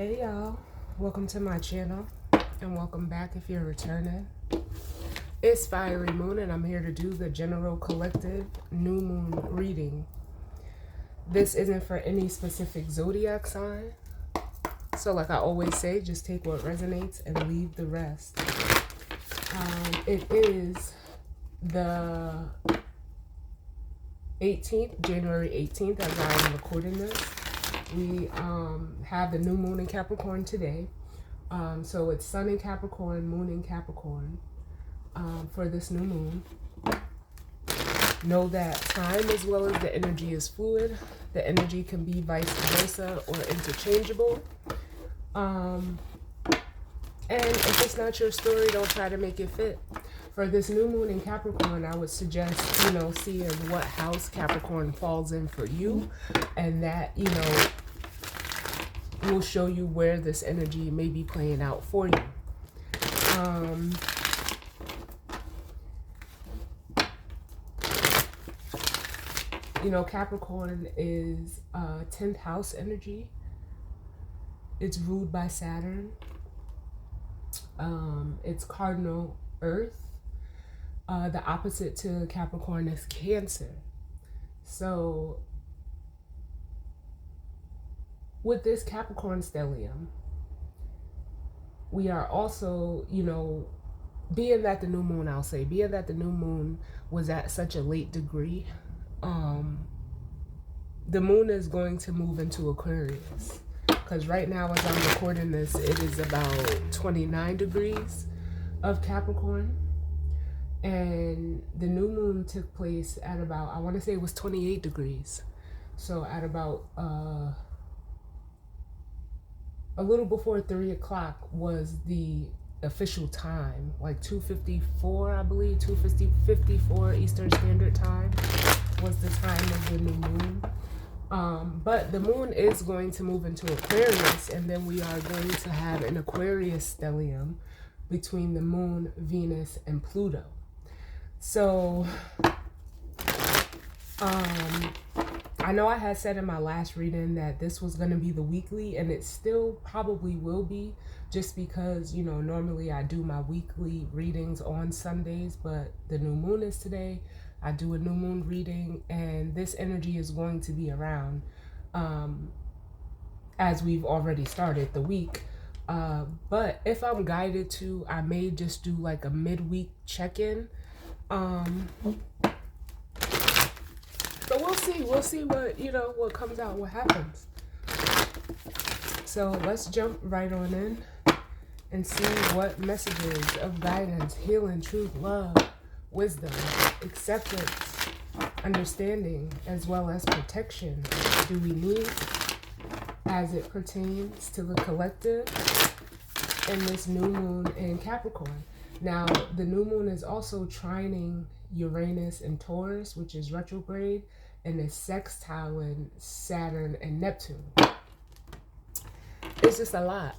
Hey y'all, welcome to my channel and welcome back if you're returning. It's Fiery Moon and I'm here to do the general collective new moon reading. This isn't for any specific zodiac sign. So like I always say, just take what resonates and leave the rest. It is the 18th, January 18th as I am recording this. We have the new moon in Capricorn today. So it's sun in Capricorn, moon in Capricorn for this new moon. Know that time as well as the energy is fluid. The energy can be vice versa or interchangeable. And if it's not your story, don't try to make it fit. For this new moon in Capricorn, I would suggest, seeing what house Capricorn falls in for you. And that, will show you where this energy may be playing out for you. Capricorn is 10th house energy. It's ruled by Saturn. It's cardinal Earth. The opposite to Capricorn is Cancer. So with this Capricorn stellium, we are also, being that the new moon was at such a late degree, the moon is going to move into Aquarius. Because right now, as I'm recording this, it is about 29 degrees of Capricorn. And the new moon took place at about, I want to say it was 28 degrees. So at about a little before 3 o'clock was the official time, like 2:54, I believe, 2:54 Eastern Standard Time was the time of the new moon. But the moon is going to move into Aquarius, and then we are going to have an Aquarius stellium between the moon, Venus, and Pluto. So, I know I had said in my last reading that this was going to be the weekly, and it still probably will be, just because, normally I do my weekly readings on Sundays, but the new moon is today. I do a new moon reading, and this energy is going to be around as we've already started the week. But if I'm guided to, I may just do like a midweek check-in. But we'll see what, what comes out, what happens. So let's jump right on in and see what messages of guidance, healing, truth, love, wisdom, acceptance, understanding, as well as protection do we need as it pertains to the collective and this new moon in Capricorn. Now, the new moon is also trining Uranus and Taurus, which is retrograde, and is sextiling Saturn and Neptune. It's just a lot.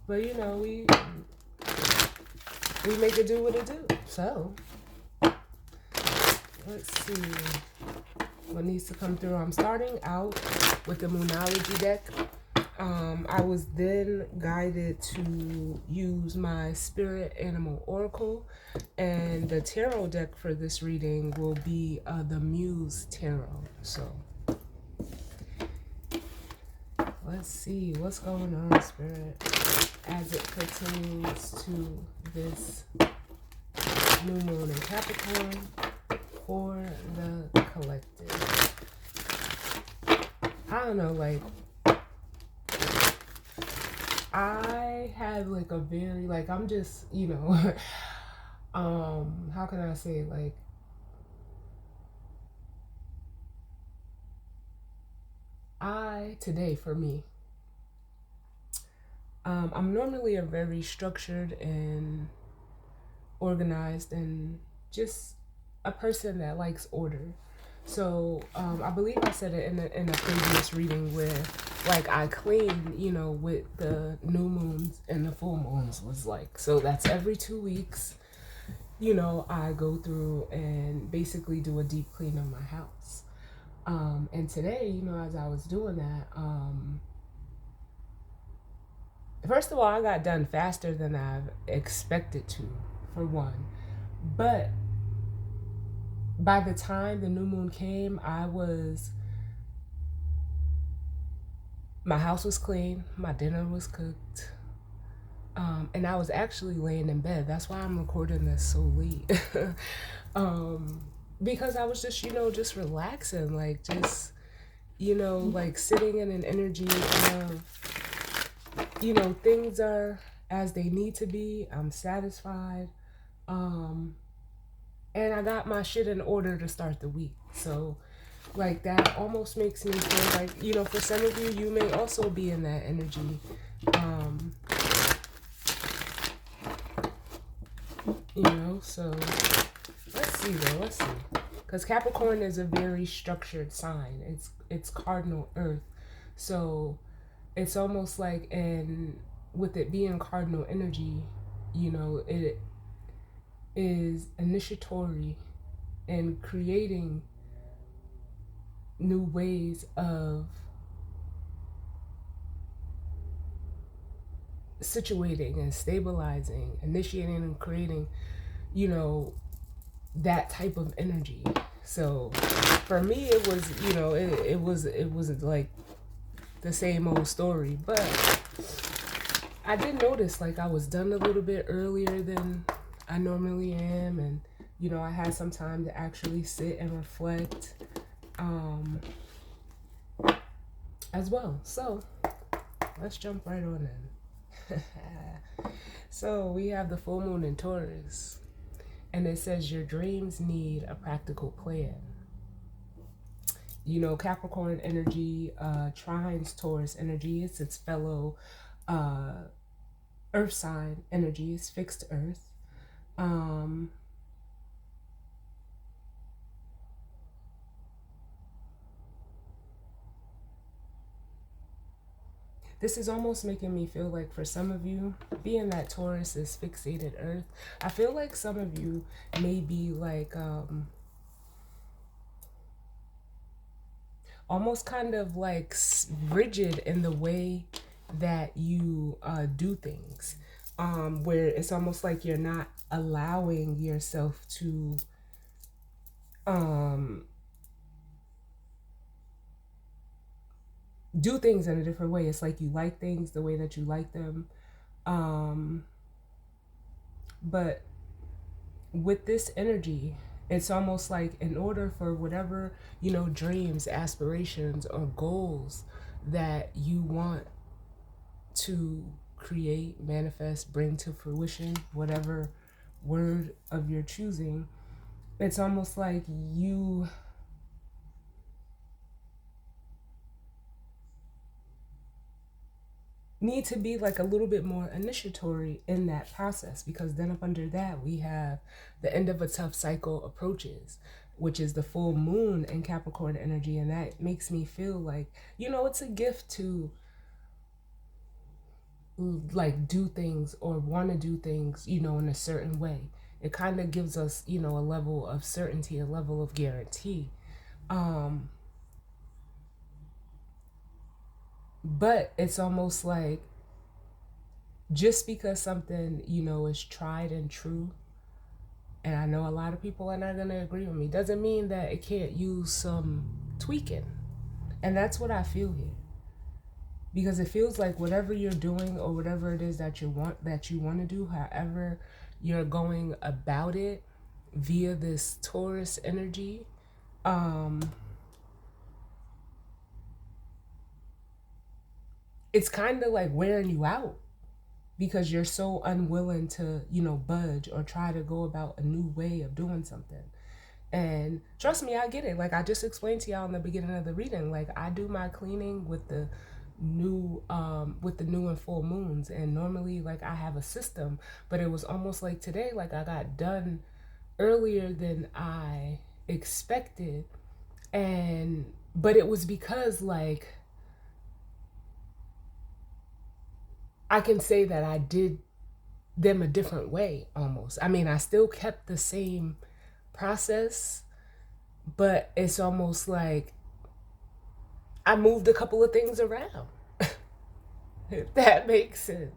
But, we make it do what it do. So, let's see what needs to come through. I'm starting out with the Moonology deck. I was then guided to use my Spirit Animal Oracle, and the tarot deck for this reading will be the Muse Tarot. So let's see what's going on, Spirit, as it pertains to this new moon in Capricorn for the collective. I don't know, I had a very, I'm just, how can I say, today for me, I'm normally a very structured and organized and just a person that likes order. So I believe I said it in a previous reading where I clean, with the new moons and the full moons was so that's every 2 weeks, I go through and basically do a deep clean of my house. And today, as I was doing that, first of all, I got done faster than I've expected to, for one. But by the time the new moon came, my house was clean, my dinner was cooked, and I was actually laying in bed. That's why I'm recording this so late. Because I was just, just relaxing, like just, like sitting in an energy of, things are as they need to be. I'm satisfied. And I got my shit in order to start the week. So, like, that almost makes me feel like, for some of you, you may also be in that energy. So let's see though. Let's see. Because Capricorn is a very structured sign. It's cardinal Earth. So it's almost like, and with it being cardinal energy, it is initiatory and creating new ways of situating and stabilizing, initiating and creating, that type of energy. So for me, it was, it wasn't like the same old story, but I did notice like I was done a little bit earlier than I normally am, and I had some time to actually sit and reflect as well. So let's jump right on in. So we have the full moon in Taurus, and it says your dreams need a practical plan. Capricorn energy trines Taurus energy. It's its fellow earth sign energy. It's fixed earth. This is almost making me feel like, for some of you, being that Taurus is fixated earth, I feel like some of you may be like almost kind of like rigid in the way that you do things, where it's almost like you're not allowing yourself to do things in a different way. It's like you like things the way that you like them, but with this energy, it's almost like, in order for whatever, dreams, aspirations, or goals that you want to create, manifest, bring to fruition, whatever word of your choosing, it's almost like you need to be like a little bit more initiatory in that process, because then up under that we have the end of a tough cycle approaches, which is the full moon in Capricorn energy. And that makes me feel like, it's a gift to like do things or want to do things, in a certain way. It kind of gives us, a level of certainty, a level of guarantee. But it's almost like, just because something, is tried and true, and I know a lot of people are not going to agree with me, doesn't mean that it can't use some tweaking. And that's what I feel here. Because it feels like whatever you're doing, or whatever it is that you want to do, however you're going about it via this Taurus energy, it's kind of like wearing you out, because you're so unwilling to, budge or try to go about a new way of doing something. And trust me, I get it. Like I just explained to y'all in the beginning of the reading, like I do my cleaning with the new and full moons, and normally like I have a system, but it was almost like today, like I got done earlier than I expected. But it was because like I can say that I did them a different way almost. I mean, I still kept the same process, but it's almost like I moved a couple of things around, if that makes sense.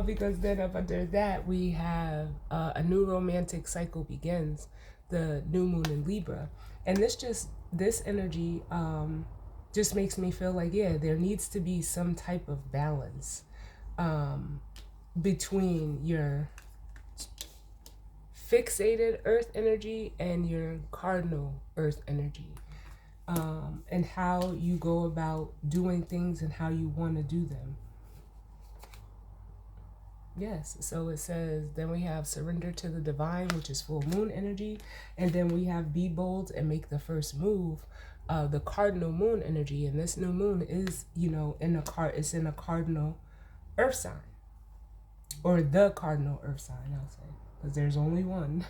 Because then up under that, we have a new romantic cycle begins, the new moon in Libra. And this energy just makes me feel like, yeah, there needs to be some type of balance between your fixated earth energy and your cardinal earth energy, and how you go about doing things and how you want to do them. Yes, so it says, then we have surrender to the divine, which is full moon energy, and then we have be bold and make the first move, the cardinal moon energy. And this new moon is, it's in a cardinal earth sign, or the cardinal earth sign, I'll say, because there's only one.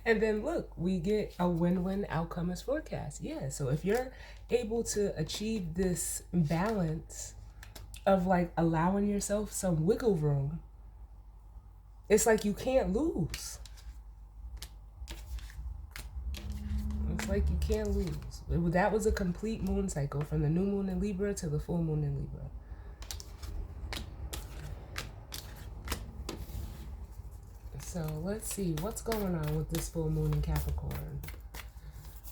And then look, we get a win-win outcome as forecast. Yeah, so if you're able to achieve this balance of like allowing yourself some wiggle room, it's like you can't lose. It's like you can't lose. That was a complete moon cycle from the new moon in Libra to the full moon in Libra. So let's see what's going on with this full moon in Capricorn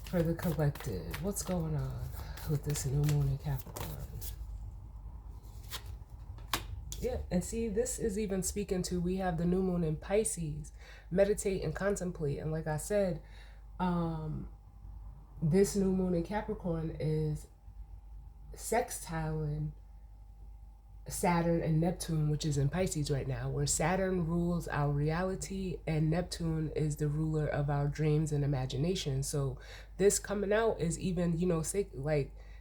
for the collective. What's going on with this new moon in Capricorn? Yeah, and see, this is even speaking to, we have the new moon in Pisces, meditate and contemplate. And like I said, this new moon in Capricorn is sextiling Saturn and Neptune, which is in Pisces right now, where Saturn rules our reality and Neptune is the ruler of our dreams and imagination. So this coming out is even,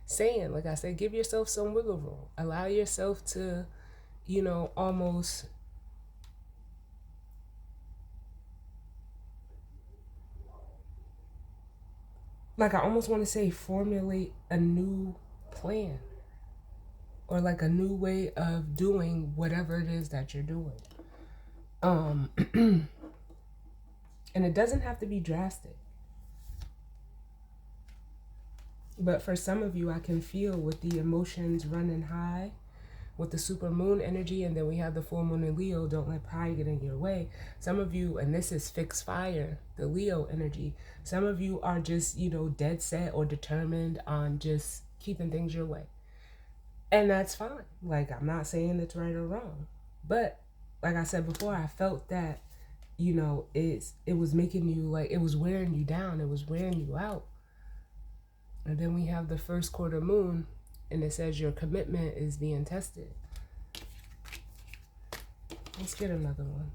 saying, like I said, give yourself some wiggle room. Allow yourself to, almost like, I almost want to say formulate a new plan, or like a new way of doing whatever it is that you're doing. And it doesn't have to be drastic. But for some of you, I can feel with the emotions running high, with the super moon energy, and then we have the full moon in Leo, don't let pride get in your way. Some of you, and this is fixed fire, the Leo energy, some of you are just, dead set or determined on just keeping things your way. And that's fine. Like, I'm not saying it's right or wrong. But like I said before, I felt that, it was making you, like, it was wearing you down. It was wearing you out. And then we have the first quarter moon, and it says your commitment is being tested. Let's get another one.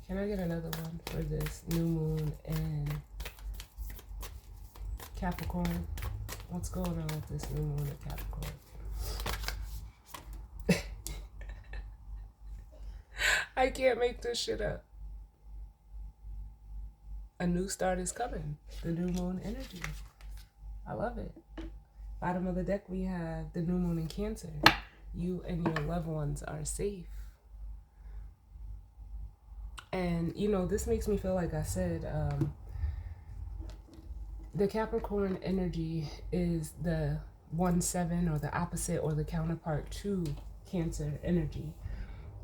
Can I get another one for this new moon and Capricorn? What's going on with this new moon and Capricorn? I can't make this shit up. A new start is coming. The new moon energy. I love it. Bottom of the deck, we have the new moon in Cancer. You and your loved ones are safe. And, this makes me feel, like I said, the Capricorn energy is the 1-7, or the opposite or the counterpart to Cancer energy.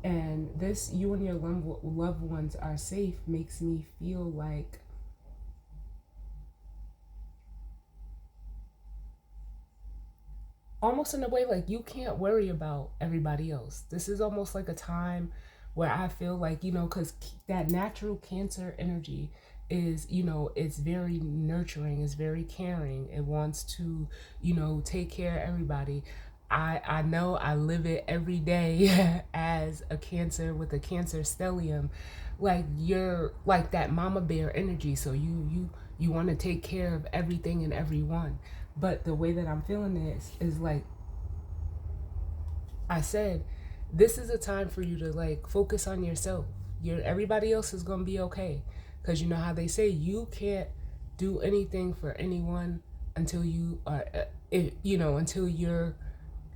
And this, you and your loved ones are safe, makes me feel like almost in a way like you can't worry about everybody else. This is almost like a time where I feel like, because that natural Cancer energy is, it's very nurturing, it's very caring. It wants to, take care of everybody. I know I live it every day as a Cancer with a Cancer stellium. Like, you're like that mama bear energy. So you want to take care of everything and everyone. But the way that I'm feeling is like I said, this is a time for you to like focus on yourself. Everybody else is going to be okay. Because you know how they say you can't do anything for anyone until you are, until you're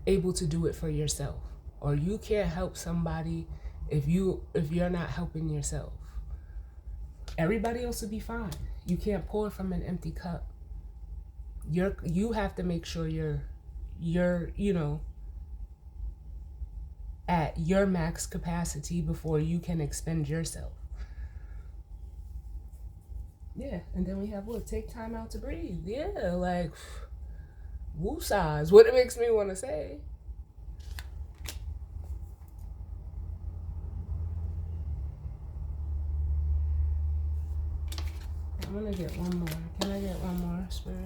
able to do it for yourself. Or you can't help somebody if you're not helping yourself. Everybody else will be fine. You can't pour from an empty cup. You have to make sure you're at your max capacity before you can expend yourself. Yeah, and then we have what? Take time out to breathe. Yeah, like woosah is what it makes me want to say. I'm gonna get one more. Can I get one more, Spirit?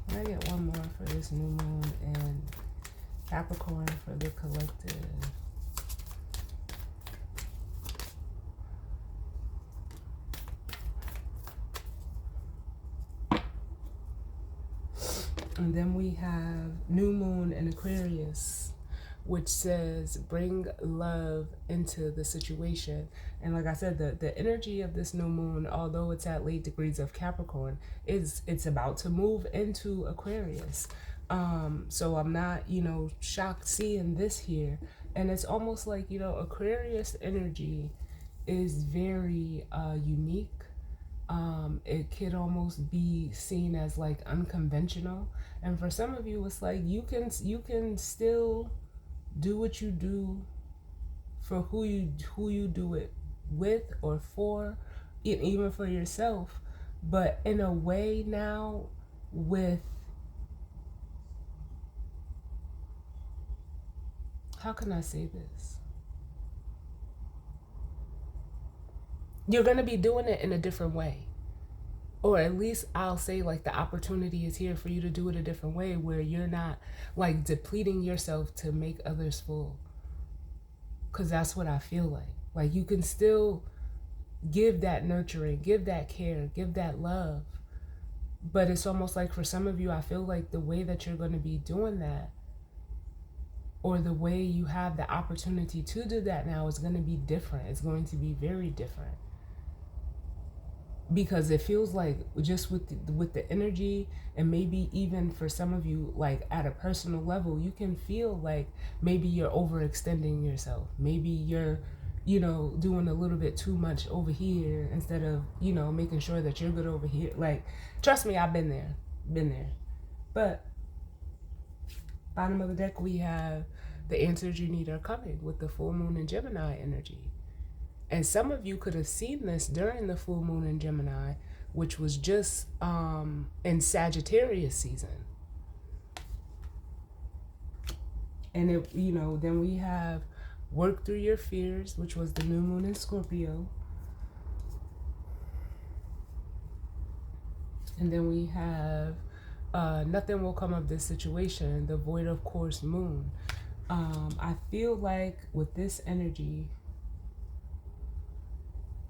Can I get one more for this new moon and Capricorn for the collective? And then we have new moon in Aquarius, which says bring love into the situation. And like I said, the energy of this new moon, although it's at late degrees of Capricorn, it's about to move into Aquarius. So I'm not, shocked seeing this here. And it's almost like, Aquarius energy is very unique. It could almost be seen as like unconventional. And for some of you, it's like you can still do what you do for who you do it with or for, even for yourself, but in a way now with, how can I say this? You're going to be doing it in a different way. Or at least I'll say like the opportunity is here for you to do it a different way where you're not like depleting yourself to make others full. Because that's what I feel like. Like you can still give that nurturing, give that care, give that love. But it's almost like for some of you, I feel like the way that you're going to be doing that, or the way you have the opportunity to do that now, is going to be different. It's going to be very different. Because it feels like just with the energy, and maybe even for some of you, like at a personal level, you can feel like maybe you're overextending yourself. Maybe you're, doing a little bit too much over here instead of, making sure that you're good over here. Like, trust me, I've been there. But bottom of the deck, we have the answers you need are coming with the full moon in Gemini energy. And some of you could have seen this during the full moon in Gemini, which was just in Sagittarius season. And then we have work through your fears, which was the new moon in Scorpio. And then we have nothing will come of this situation, the void of course moon. I feel like with this energy,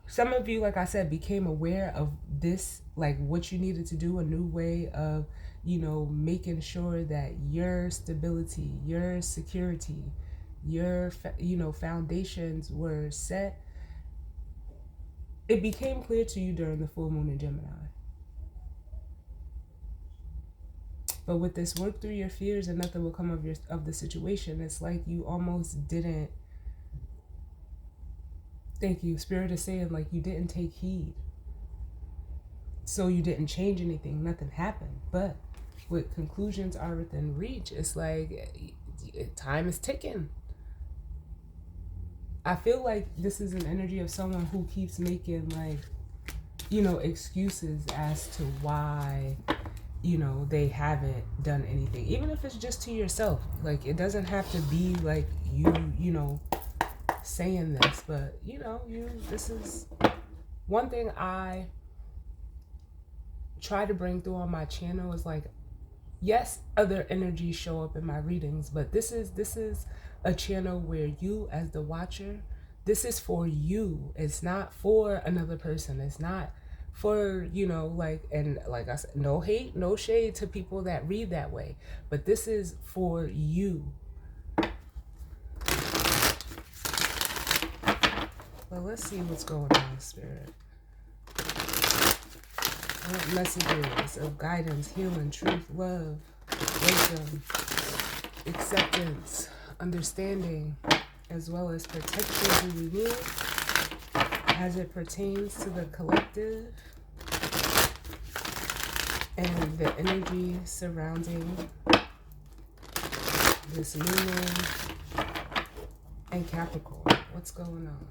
some of you, like I said, became aware of this, like what you needed to do, a new way of, making sure that your stability, your security, your, foundations were set. It became clear to you during the full moon in Gemini. But with this work through your fears and nothing will come of the situation, it's like you almost didn't. Thank you. Spirit is saying like you didn't take heed. So you didn't change anything. Nothing happened. But with conclusions are within reach, it's like time is ticking. I feel like this is an energy of someone who keeps making like, excuses as to why, they haven't done anything. Even if it's just to yourself. Like it doesn't have to be like you saying this, but this is one thing I try to bring through on my channel is like, yes, other energies show up in my readings, but this is a channel where you as the watcher, this is for you. It's not for another person. It's not for, and like I said, no hate, no shade to people that read that way, but this is for you. Well, let's see what's going on, Spirit. What messages of guidance, healing, truth, love, wisdom, acceptance, understanding, as well as protection do we need? as it pertains to the collective and the energy surrounding this new moon and Capricorn. What's going on?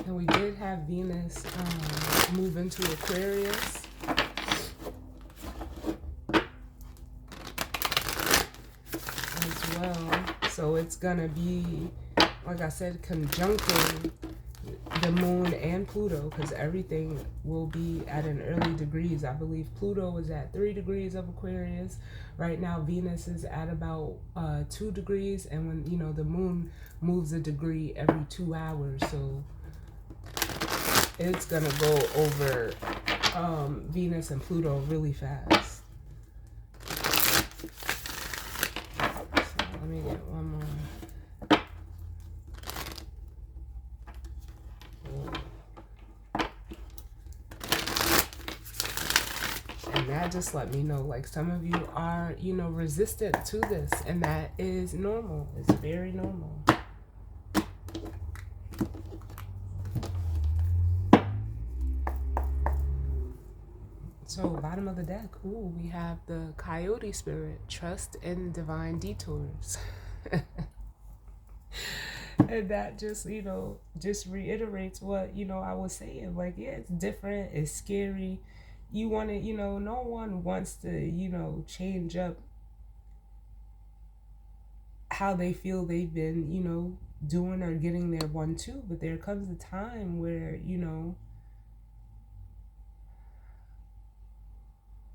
And we did have Venus move into Aquarius. As well. So it's going to be, like I said, conjuncting the moon and Pluto, because everything will be at an early degrees. I believe Pluto is at 3 degrees of Aquarius. Right now, Venus is at about 2 degrees. And when, you know, the moon moves a degree every 2 hours. So it's going to go over Venus and Pluto really fast. So let me get one more. And that just let me know, like, some of you are, you know, resistant to this, and that is normal. It's very normal. So, bottom of the deck, ooh, we have the Coyote spirit, trust in divine detours. And that just, you know, just reiterates what, you know, I was saying. Like, yeah, it's different, it's scary. You want to, you know, no one wants to, you know, change up how they feel they've been, you know, doing or getting their 1-2. But there comes a time where, you know,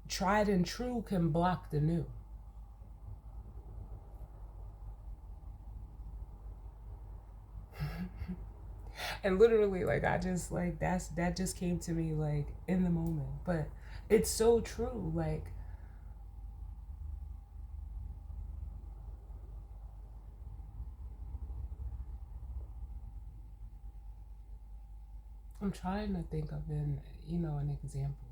tried and true can block the new. And literally, like, I just, like, that just came to me, like, in the moment. But it's so true. Like, I'm trying to think of an example.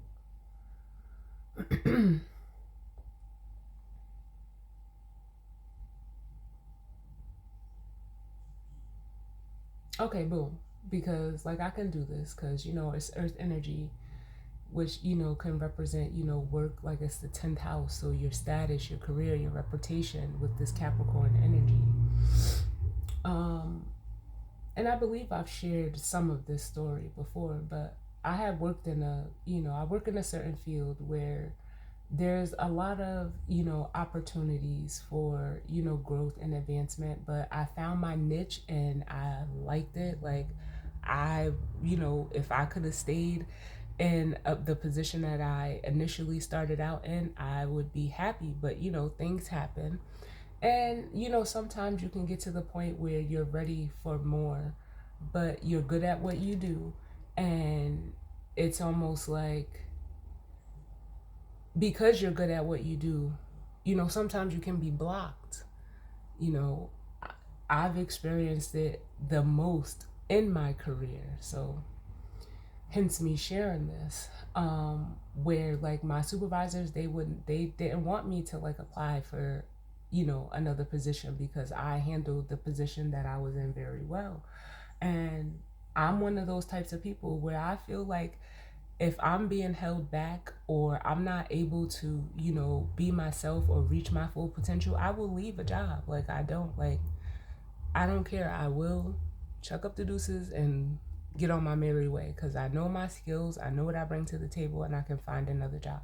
Okay, boom. Because, like, I can do this because, you know, it's earth energy, which, you know, can represent, you know, work. Like, it's the 10th house. So your status, your career, your reputation with this Capricorn energy. And I believe I've shared some of this story before, but I have worked in I work in a certain field where there's a lot of, you know, opportunities for, you know, growth and advancement, but I found my niche and I liked it. Like, you know, if I could have stayed in the position that I initially started out in, I would be happy. But, you know, things happen. And, you know, sometimes you can get to the point where you're ready for more, but you're good at what you do. And it's almost like, because you're good at what you do, you know, sometimes you can be blocked. You know, I've experienced it the most in my career. So hence me sharing this, where, like, my supervisors, they didn't want me to, like, apply for, you know, another position because I handled the position that I was in very well. And I'm one of those types of people where I feel like if I'm being held back or I'm not able to, you know, be myself or reach my full potential, I will leave a job. Like, I don't care. I will chuck up the deuces and get on my merry way because I know my skills, I know what I bring to the table, and I can find another job.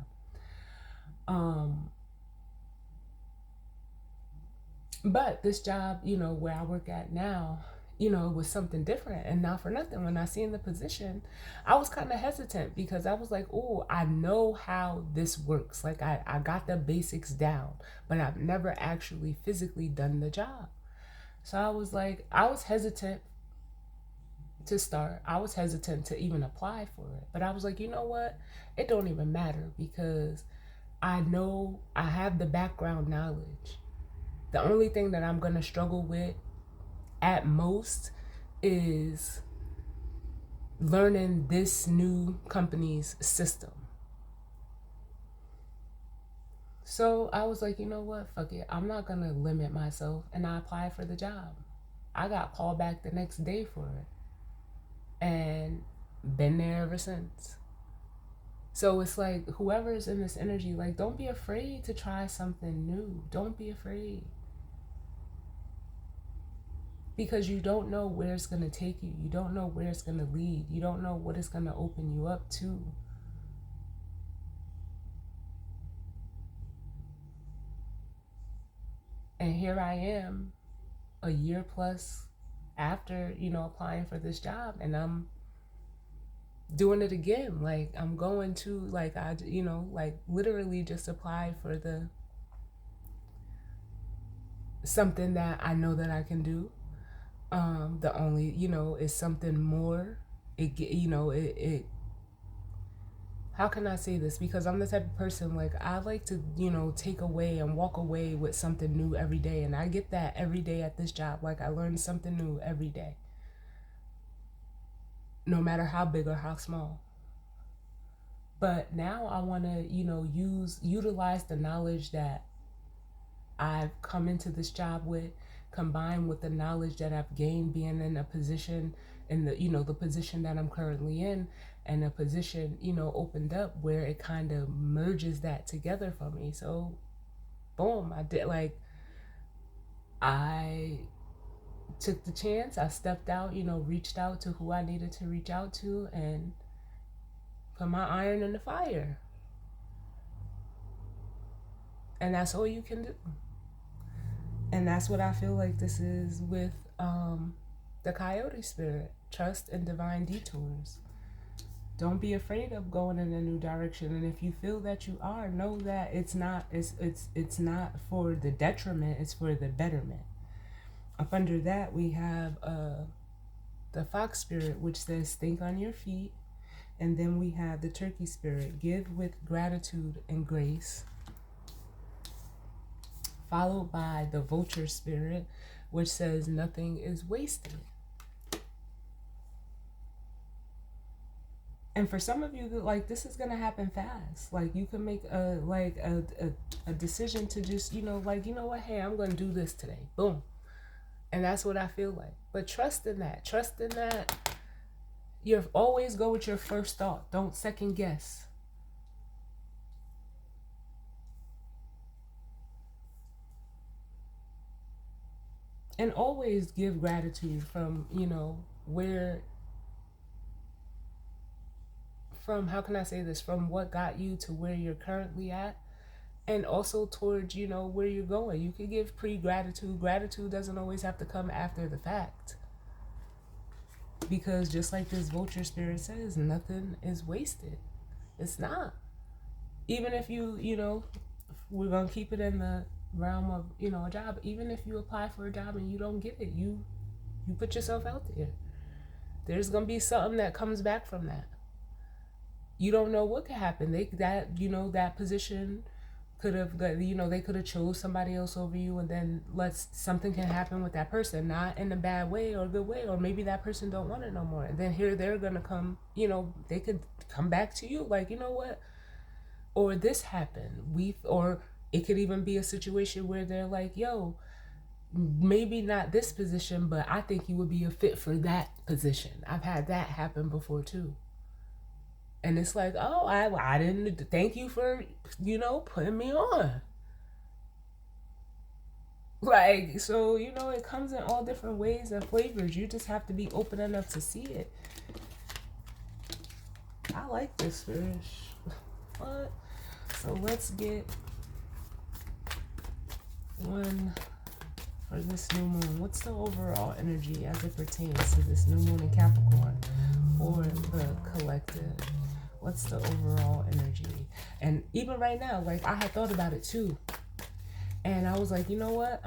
But this job, you know, where I work at now, you know, was something different. And not for nothing, when I seen the position, I was kind of hesitant because I was like, oh, I know how this works. Like, I got the basics down, but I've never actually physically done the job. So I was like, I was hesitant to start. I was hesitant to even apply for it. But I was like, you know what? It don't even matter because I know I have the background knowledge. The only thing that I'm going to struggle with at most is learning this new company's system. So I was like, you know what? Fuck it. I'm not going to limit myself. And I applied for the job. I got called back the next day for it. And been there ever since. So it's like, whoever's in this energy, like, don't be afraid to try something new. Don't be afraid. Because you don't know where it's going to take you. You don't know where it's going to lead. You don't know what it's going to open you up to. And here I am, a year plus after, applying for this job, and I'm doing it again. Like, I'm going to, like, like, literally just apply for something that I know that I can do. The only, is something more. It how can I say this? Because I'm the type of person, like, I like to, take away and walk away with something new every day. And I get that every day at this job. Like, I learn something new every day, no matter how big or how small. But now I want to, utilize the knowledge that I've come into this job with, combined with the knowledge that I've gained being in a position, in the position that I'm currently in, and a position, opened up where it kind of merges that together for me. So boom, I took the chance. I stepped out, reached out to who I needed to reach out to, and put my iron in the fire. And that's all you can do. And that's what I feel like this is with the Coyote spirit. Trust in divine detours. Don't be afraid of going in a new direction. And if you feel that you are, know that it's not for the detriment, it's for the betterment. Up under that, we have the Fox spirit, which says think on your feet. And then we have the Turkey spirit, give with gratitude and grace. Followed by the Vulture spirit, which says nothing is wasted. And for some of you, like, this is gonna happen fast. Like, you can make a decision to just, like, you know what, hey, I'm gonna do this today. Boom. And that's what I feel like. But trust in that. Trust in that. You always go with your first thought. Don't second guess. And always give gratitude from, how can I say this, from what got you to where you're currently at, and also towards, where you're going. You can give pre-gratitude. Gratitude doesn't always have to come after the fact. Because just like this Vulture spirit says, nothing is wasted. It's not. Even if we're going to keep it in the realm of, a job. Even if you apply for a job and you don't get it, you put yourself out there. There's going to be something that comes back from that. You don't know what could happen. That position could have, they could have chose somebody else over you, and then something can happen with that person, not in a bad way or a good way, or maybe that person don't want it no more. And then here they're gonna come, they could come back to you like, you know what, or this happened. Or it could even be a situation where they're like, yo, maybe not this position, but I think you would be a fit for that position. I've had that happen before too. And it's like, oh, I didn't, thank you for, putting me on. Like, so, it comes in all different ways and flavors. You just have to be open enough to see it. I like this fish. What? So let's get one for this new moon. What's the overall energy as it pertains to this new moon in Capricorn or the collective? What's the overall energy? And even right now, like, I had thought about it too. And I was like, you know what?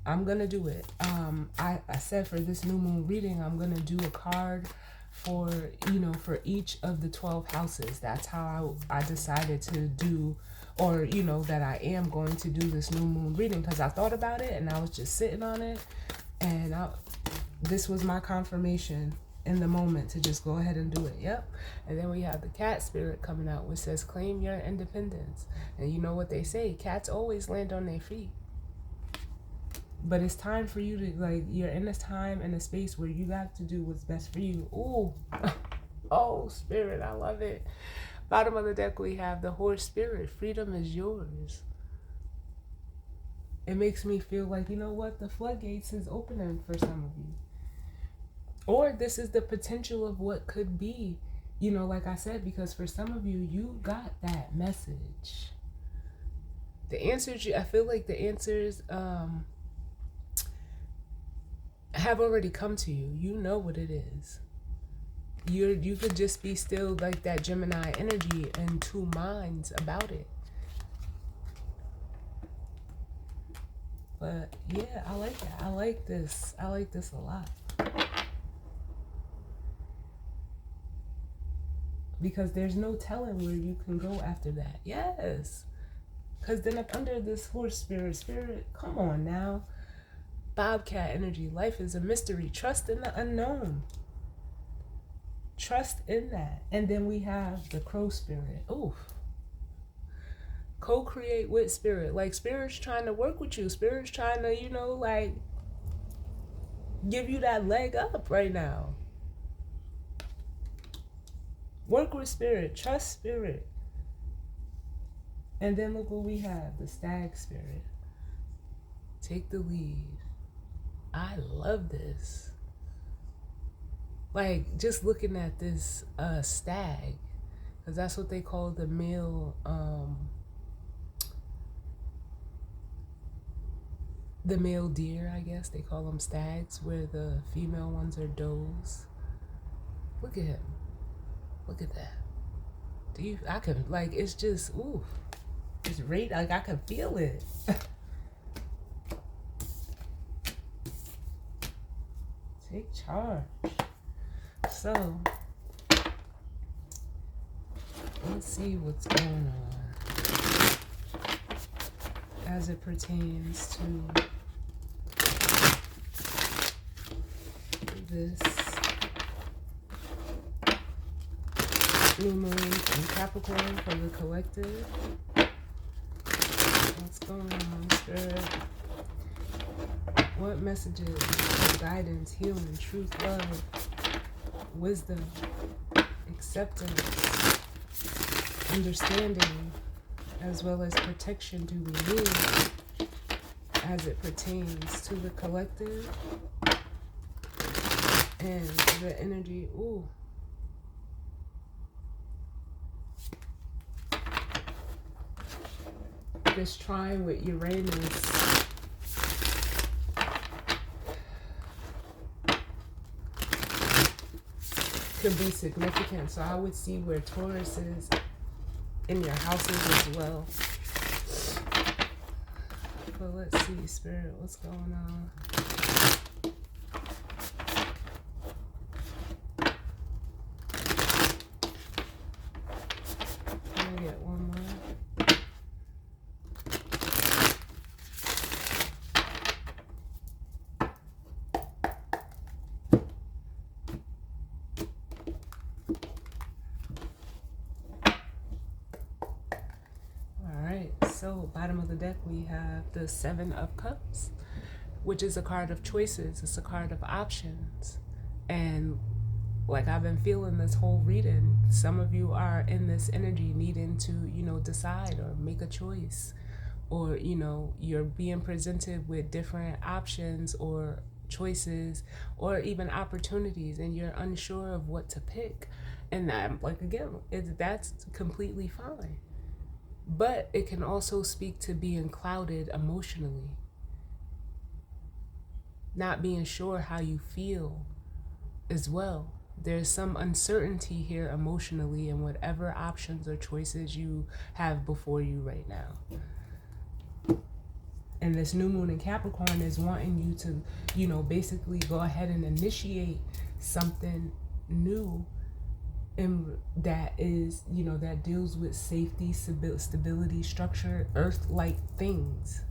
I'm going to do it. I said for this new moon reading, I'm going to do a card for each of the 12 houses. That's how I decided to do, or, that I am going to do this new moon reading, because I thought about it and I was just sitting on it. And this was my confirmation in the moment to just go ahead and do it. Yep. And then we have the cat spirit coming out, which says claim your independence. And you know what they say, cats always land on their feet. But it's time for you to, like, you're in this time and a space where you have to do what's best for you. Ooh. Oh, spirit, I love it. Bottom of the deck, we have the horse spirit. Freedom is yours. It makes me feel like, you know what, the floodgates is opening for some of you. Or this is the potential of what could be, you know, like I said, because for some of you, you got that message. The answers, I feel like the answers have already come to you. You know what it is. You could just be still like that Gemini energy in two minds about it. But yeah, I like that. I like this. I like this a lot. Because there's no telling where you can go after that. Yes. Because then up under this horse spirit, come on now. Bobcat energy. Life is a mystery. Trust in the unknown. Trust in that. And then we have the crow spirit. Oof. Co-create with spirit. Like spirit's trying to work with you. Spirit's trying to, you know, like give you that leg up right now. Work with spirit. Trust spirit. And then look what we have. The stag spirit. Take the lead. I love this. Like, just looking at this stag, because that's what they call the male, deer, I guess. They call them stags, where the female ones are does. Look at him. Look at that. I can, like, it's just, ooh. It's right, like, I can feel it. Take charge. So, let's see what's going on as it pertains to this new moon in Capricorn for the collective. What's going on, Spirit? What messages of guidance, healing, truth, love, wisdom, acceptance, understanding, as well as protection do we need as it pertains to the collective and the energy? Ooh. This trine with Uranus could be significant. So I would see where Taurus is in your houses as well. But let's see, Spirit, what's going on? Can I get one more? So, bottom of the deck, we have the Seven of Cups, which is a card of choices. It's a card of options. And like I've been feeling this whole reading, some of you are in this energy needing to, you know, decide or make a choice. Or, you know, you're being presented with different options or choices or even opportunities, and you're unsure of what to pick. And that, like, again, that's completely fine. But it can also speak to being clouded emotionally, not being sure how you feel as well. There's some uncertainty here emotionally in whatever options or choices you have before you right now. And this new moon in Capricorn is wanting you to, you know, basically go ahead and initiate something new. And that is, you know, that deals with safety, stability, structure, earth-like things.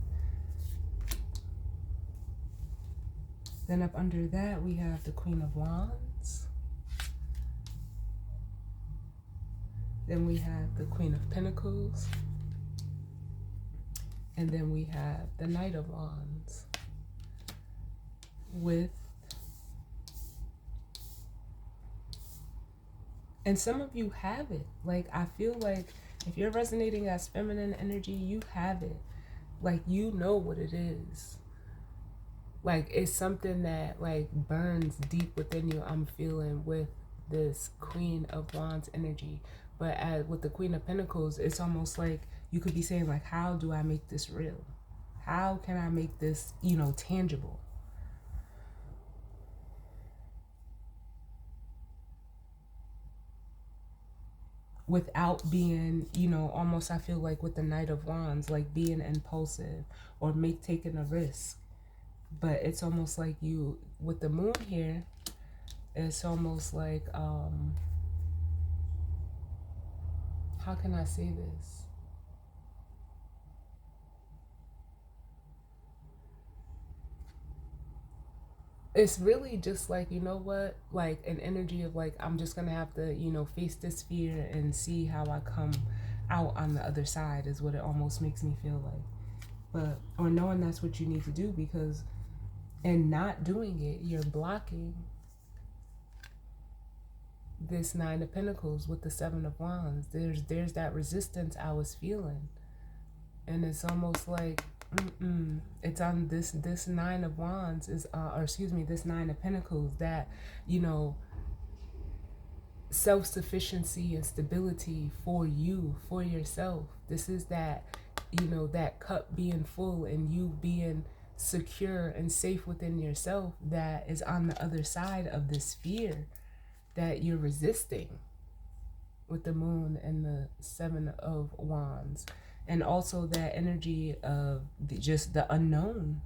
Then up under that, we have the Queen of Wands. Then we have the Queen of Pentacles. And then we have the Knight of Wands with, and some of you have it. Like, I feel like if you're resonating as feminine energy, you have it. Like, you know what it is. Like, it's something that like burns deep within you. I'm feeling with this Queen of Wands energy. But with the Queen of Pentacles, it's almost like you could be saying, like, how do I make this real? How can I make this, you know, tangible? Without being, you know, almost, I feel like with the Knight of Wands, like being impulsive or taking a risk. But it's almost like you, with the Moon here, it's almost like, how can I say this? It's really just like, you know what, like an energy of like, I'm just gonna have to, you know, face this fear and see how I come out on the other side, is what it almost makes me feel like. But, or knowing that's what you need to do, because in not doing it, you're blocking this Nine of Pentacles with the Seven of Wands. There's that resistance I was feeling. And it's almost like, it's on this Nine of Wands is, or excuse me, this Nine of Pentacles, that, you know, self-sufficiency and stability for you, for yourself. This is that, you know, that cup being full and you being secure and safe within yourself, that is on the other side of this fear that you're resisting with the Moon and the Seven of Wands. And also that energy of just the unknown.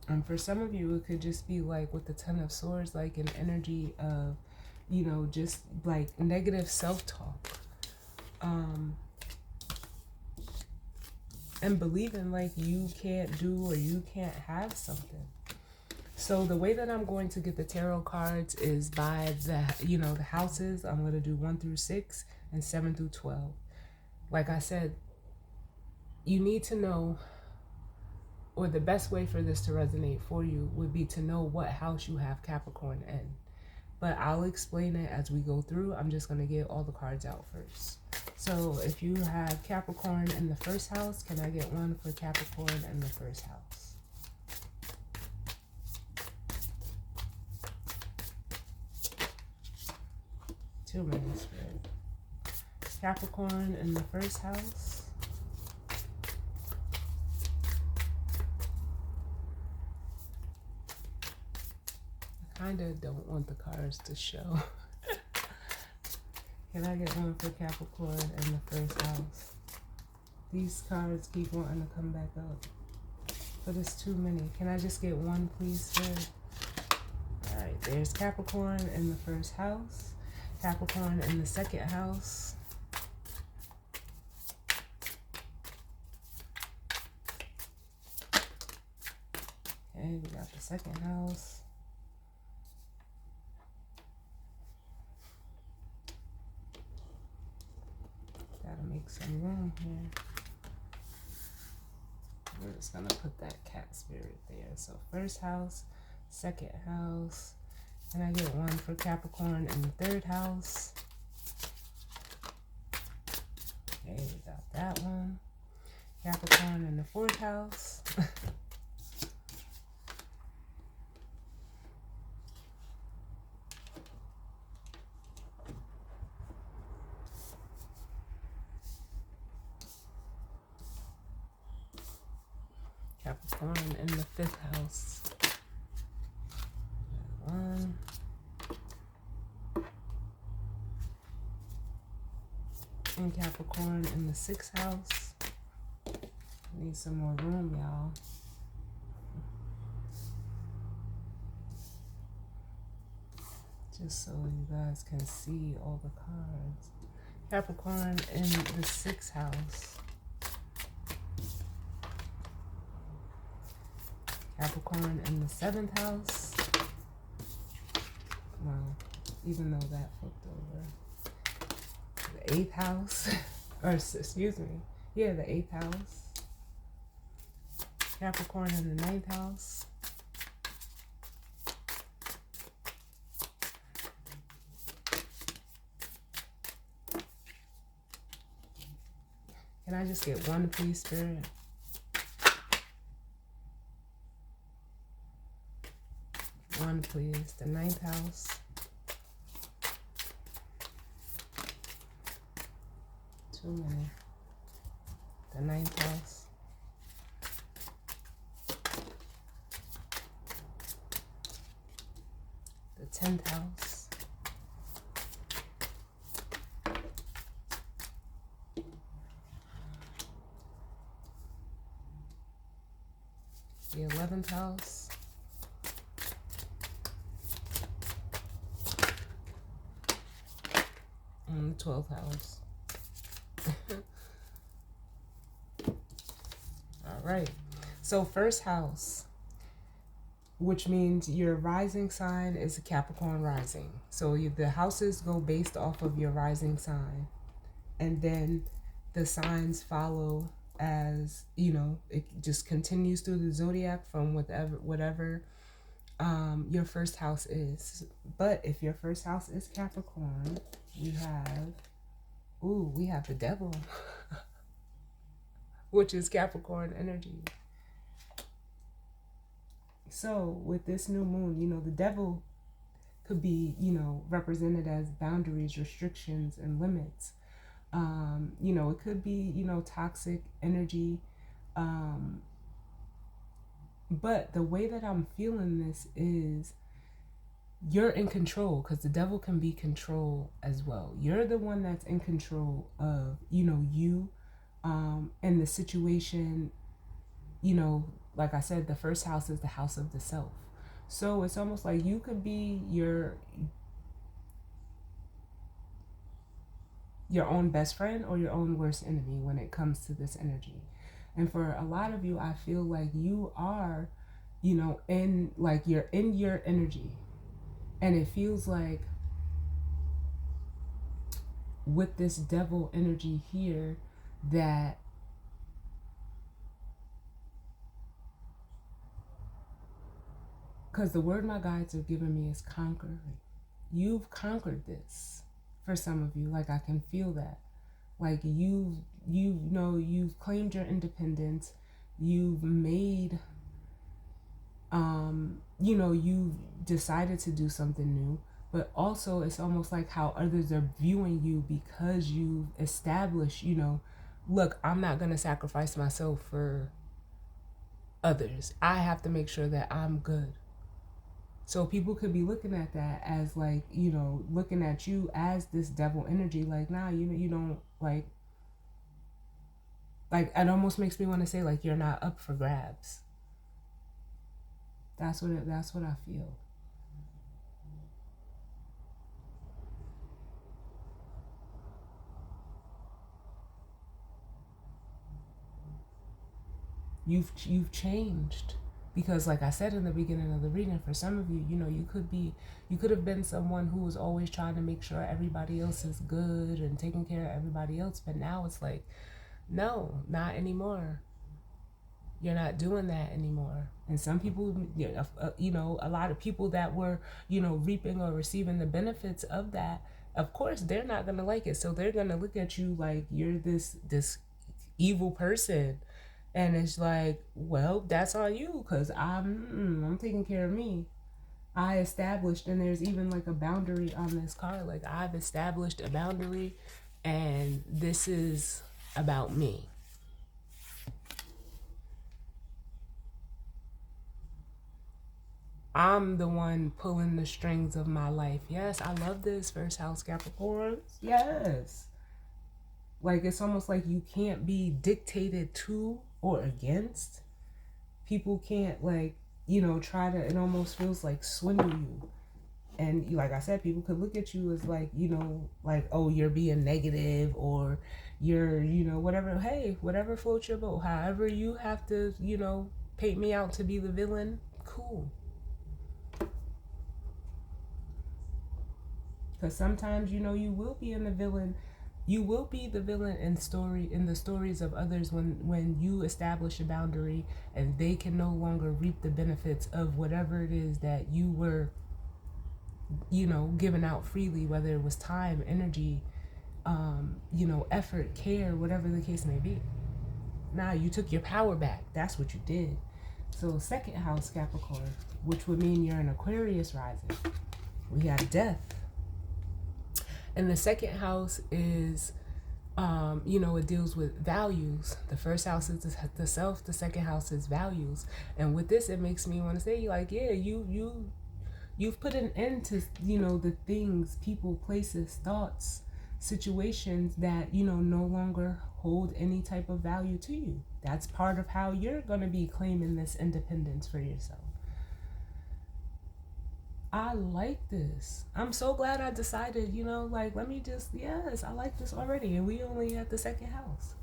And for some of you, it could just be like with the Ten of Swords, like an energy of, you know, just like negative self-talk. And believing like you can't do or you can't have something. So the way that I'm going to get the tarot cards is by the, you know, the houses. I'm going to do 1 through 6 and 7 through 12. Like I said, you need to know, or the best way for this to resonate for you would be to know what house you have Capricorn in. But I'll explain it as we go through. I'm just going to get all the cards out first. So if you have Capricorn in the first house, can I get one for Capricorn in the first house? Too many, Spirit. Capricorn in the first house. I kind of don't want the cards to show. Can I get one for Capricorn in the first house? These cards keep wanting to come back up, but it's too many. Can I just get one, please, sir? All right, there's Capricorn in the first house. Capricorn in the second house. Okay, we got the second house. Gotta make some room here. We're just gonna put that cat spirit there. So first house, second house, and I get one for Capricorn in the third house. Okay, we got that one. Capricorn in the fourth house. Capricorn in the fifth house. One. And Capricorn in the sixth house. Need some more room, y'all. Just so you guys can see all the cards. Capricorn in the sixth house. Capricorn in the 7th house. Well, even though that flipped over. The 8th house. Or, excuse me. Yeah, the 8th house. Capricorn in the 9th house. Can I just get one, please, Spirit? One, please. The 9th house. Too many. The 9th house. The 10th house. The 11th house. And the 12th house. All right. So first house, which means your rising sign is a Capricorn rising. So the houses go based off of your rising sign. And then the signs follow as, you know, it just continues through the zodiac from whatever your first house is. But if your first house is Capricorn, we have the devil, which is Capricorn energy. So with this new moon, you know, the devil could be, you know, represented as boundaries, restrictions, and limits. You know, it could be, you know, toxic energy. But the way that I'm feeling this is you're in control, because the devil can be control as well. You're the one that's in control of, you know, you and the situation. You know, like I said, the first house is the house of the self. So it's almost like you could be your own best friend or your own worst enemy when it comes to this energy. And for a lot of you, I feel like you are, you know, you're in your energy. And it feels like with this devil energy here that because the word my guides are giving me is conquering. You've conquered this for some of you. Like I can feel that. Like you've claimed your independence. You've made, you know, you've decided to do something new. But also it's almost like how others are viewing you because you've established, you know, look, I'm not going to sacrifice myself for others. I have to make sure that I'm good. So people could be looking at that as like, you know, looking at you as this devil energy, like, nah, you don't like it almost makes me want to say like you're not up for grabs. That's what I feel. You've changed. Because like I said in the beginning of the reading, for some of you, you know, you could have been someone who was always trying to make sure everybody else is good and taking care of everybody else. But now it's like, no, not anymore. You're not doing that anymore. And some people, you know, a lot of people that were, you know, reaping or receiving the benefits of that, of course, they're not going to like it. So they're going to look at you like you're this evil person. And it's like, well, that's on you, because I'm taking care of me. I established, and there's even like a boundary on this card. Like I've established a boundary, and this is about me. I'm the one pulling the strings of my life. Yes, I love this, first house Capricorns. Yes. Like it's almost like you can't be dictated to or against. People can't like, you know, try to, it almost feels like swindle you. And like I said, people could look at you as like, you know, like, oh, you're being negative, or you're, you know, whatever. Hey, whatever floats your boat. However you have to, you know, paint me out to be the villain, cool. Because sometimes, you will be in the villain. You will be the villain in the stories of others when you establish a boundary and they can no longer reap the benefits of whatever it is that you were, given out freely, whether it was time, energy, effort, care, whatever the case may be. Now you took your power back. That's what you did. So second house Capricorn, which would mean you're an Aquarius rising. We got death. And the second house is, it deals with values. The first house is the self. The second house is values. And with this, it makes me want to say, like, yeah, you've put an end to, the things, people, places, thoughts, situations that, no longer hold any type of value to you. That's part of how you're going to be claiming this independence for yourself. I like this. I'm so glad I decided, let me just, yes, I like this already. And we only at the second house.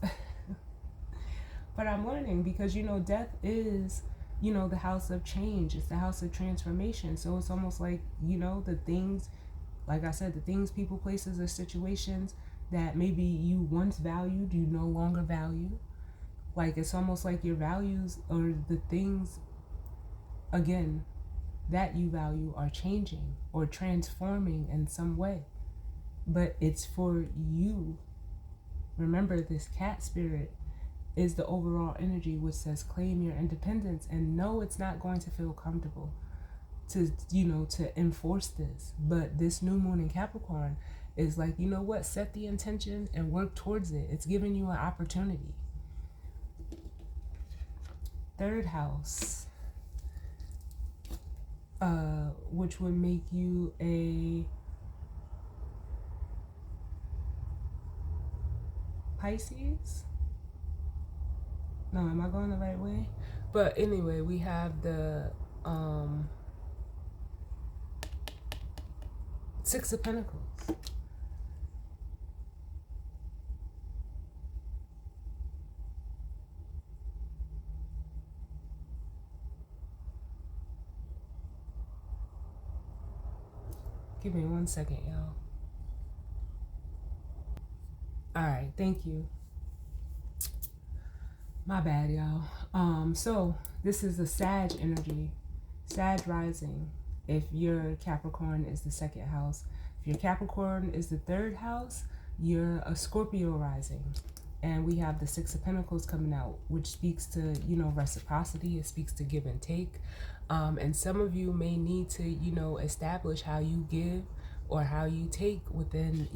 But I'm learning because, death is, the house of change. It's the house of transformation. So it's almost like, the things, like I said, the things, people, places, or situations that maybe you once valued, you no longer value. Like, it's almost like your values or the things, again, that you value are changing or transforming in some way. But it's for you. Remember, this cat spirit is the overall energy which says claim your independence, and no, it's not going to feel comfortable to enforce this. But this new moon in Capricorn is like, what, set the intention and work towards it. It's giving you an opportunity. Third house, which would make you a Pisces. No, am I going the right way? But anyway, we have the Six of Pentacles. Give me 1 second, y'all. All right, thank you. My bad, y'all. So this is a Sag energy, Sag rising. If your Capricorn is the second house, if your Capricorn is the third house, you're a Scorpio rising. And we have the Six of Pentacles coming out, which speaks to, reciprocity. It speaks to give and take. And some of you may need to, establish how you give or how you take within,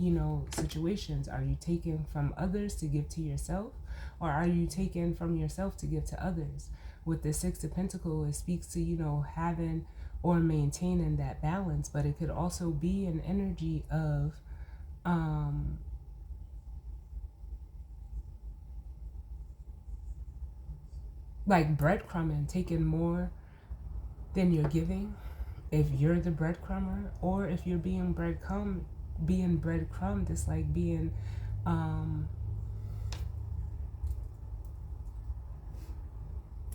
situations. Are you taking from others to give to yourself? Or are you taking from yourself to give to others? With the Six of Pentacles, it speaks to, having or maintaining that balance. But it could also be an energy of, like breadcrumbing, taking more than you're giving. If you're the breadcrumber, or if you're being breadcrumbed, it's like being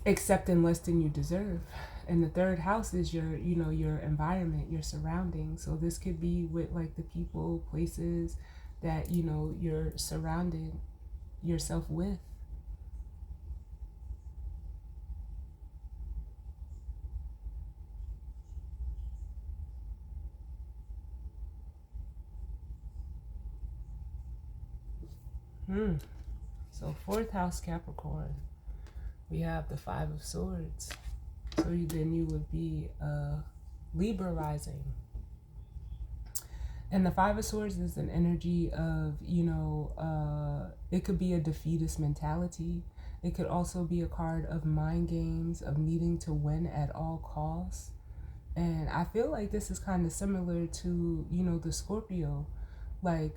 accepting less than you deserve. And the third house is your, your environment, your surroundings. So this could be with like the people, places that, you're surrounding yourself with. So fourth house Capricorn, we have the Five of Swords. So then you would be Libra rising. And the Five of Swords is an energy of, it could be a defeatist mentality. It could also be a card of mind games, of needing to win at all costs. And I feel like this is kind of similar to, the Scorpio, like,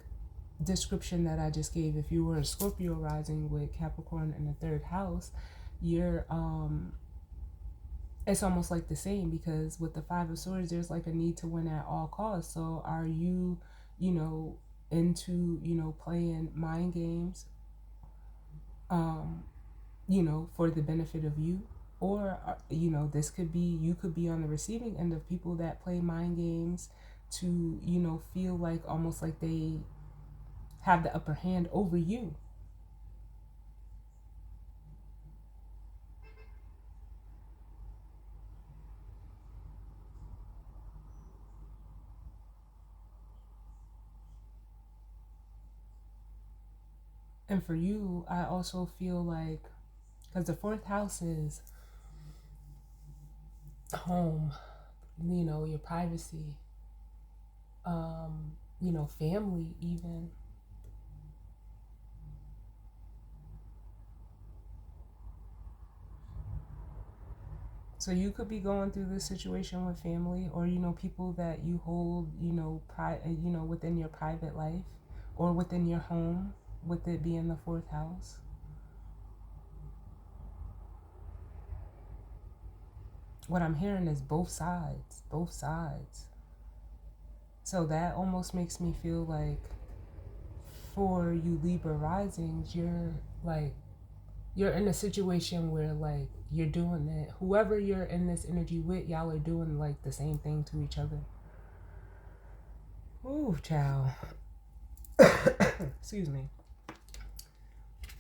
description that I just gave. If you were a Scorpio rising with Capricorn in the third house, you're it's almost like the same, because with the Five of Swords, there's like a need to win at all costs. So are you, into, playing mind games, for the benefit of you? or this could be, you could be on the receiving end of people that play mind games to feel like almost like they have the upper hand over you. And for you, I also feel like, because the fourth house is home, your privacy, family even. So you could be going through this situation with family, or people that you hold, within your private life, or within your home, with it being the fourth house. What I'm hearing is both sides, both sides. So that almost makes me feel like, for you Libra risings, you're in a situation where like you're doing it. Whoever you're in this energy with, y'all are doing like the same thing to each other. Ooh, child. Excuse me.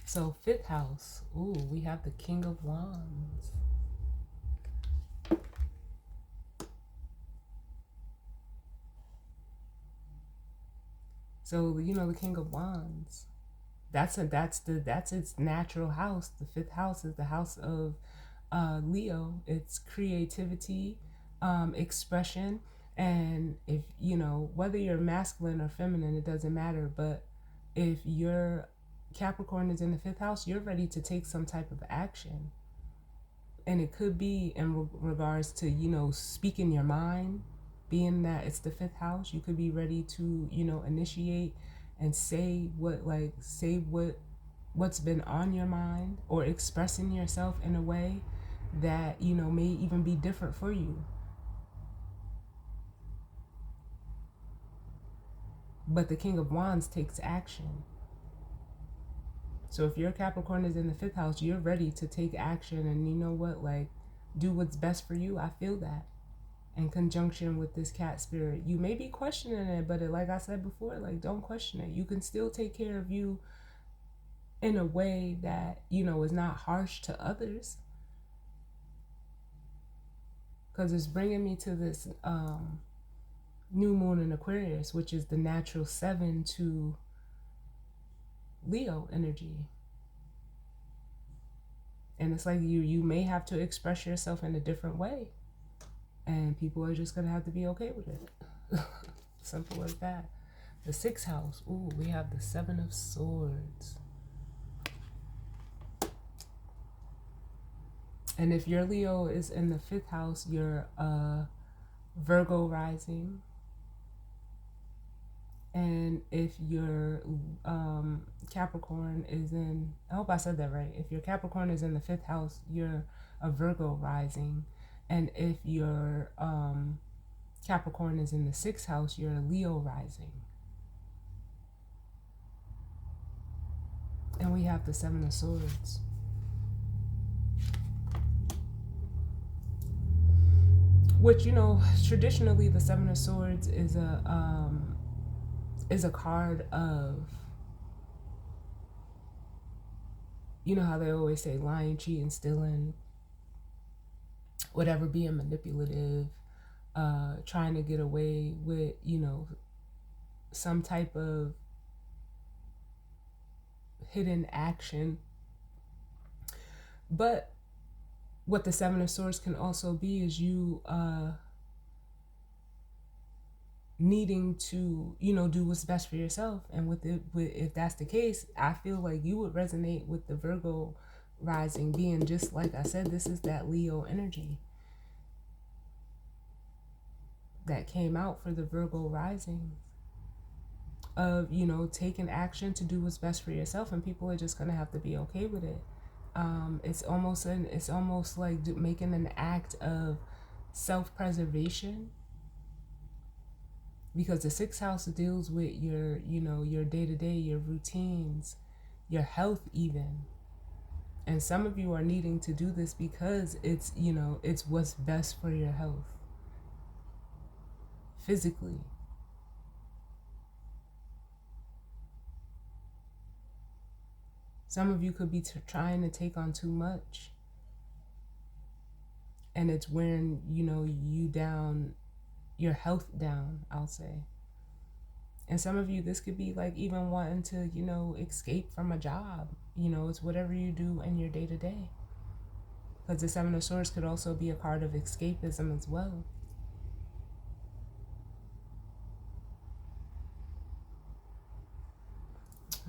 So fifth house. Ooh, we have the King of Wands. So the King of Wands. That's its natural house. The fifth house is the house of Leo. It's creativity, expression, and if whether you're masculine or feminine, it doesn't matter. But if your Capricorn is in the fifth house, you're ready to take some type of action, and it could be in regards to speaking your mind. Being that it's the fifth house, you could be ready to initiate and say what's been on your mind, or expressing yourself in a way that may even be different for you. But the King of Wands takes action. So if your Capricorn is in the fifth house, you're ready to take action, and do what's best for you. I feel that in conjunction with this cat spirit. You may be questioning it, but like I said before, don't question it. You can still take care of you in a way that is not harsh to others, because it's bringing me to this new moon in Aquarius, which is the natural 7 to Leo energy. And it's like you may have to express yourself in a different way, and people are just gonna have to be okay with it. Simple as that. The sixth house. Ooh, we have the 7 of Swords. And if your Leo is in the fifth house, you're Virgo rising. And if your Capricorn is in, I hope I said that right. If your Capricorn is in the fifth house, you're a Virgo rising. And if your Capricorn is in the sixth house, you're a Leo rising. And we have the 7 of Swords. Which, traditionally the 7 of Swords is a card of, how they always say lying, cheating, stealing, whatever, being manipulative, trying to get away with, some type of hidden action. But what the 7 of Swords can also be is you needing to do what's best for yourself. And if that's the case, I feel like you would resonate with the Virgo rising, being just like I said, this is that Leo energy that came out for the Virgo rising, of taking action to do what's best for yourself, and people are just gonna have to be okay with it. It's almost like making an act of self-preservation, because the sixth house deals with your day-to-day, your routines, your health even. And some of you are needing to do this because it's, it's what's best for your health physically. Some of you could be trying to take on too much, and it's wearing, you down, your health down, I'll say. And some of you, this could be like even wanting to, escape from a job. It's whatever you do in your day to day. Because the Seven of Swords could also be a card of escapism as well.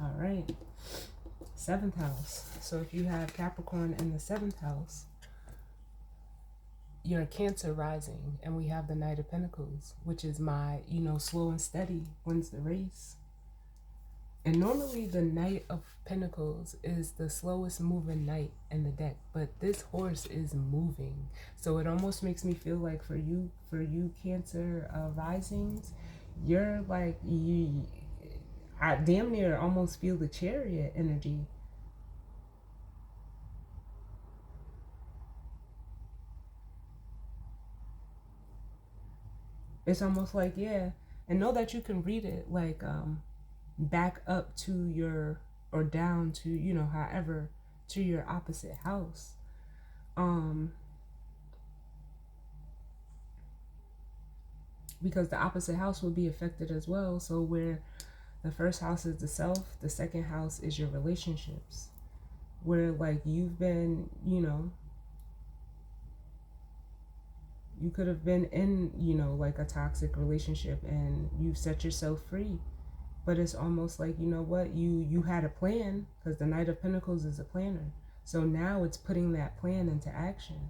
All right. 7th house. So if you have Capricorn in the 7th house, you're a Cancer rising, and we have the Knight of Pentacles, which is my, slow and steady wins the race. And normally the Knight of Pentacles is the slowest moving knight in the deck, but this horse is moving. So it almost makes me feel like for you Cancer risings, you're like, I damn near almost feel the Chariot energy. It's almost like, yeah, and know that you can read it like back up to your, or down to, however, to your opposite house. Because the opposite house will be affected as well. So where the first house is the self, the second house is your relationships. Where like you've been, you could have been in, like a toxic relationship and you've set yourself free. But it's almost like, you know what, you had a plan, because the Knight of Pentacles is a planner. So now it's putting that plan into action.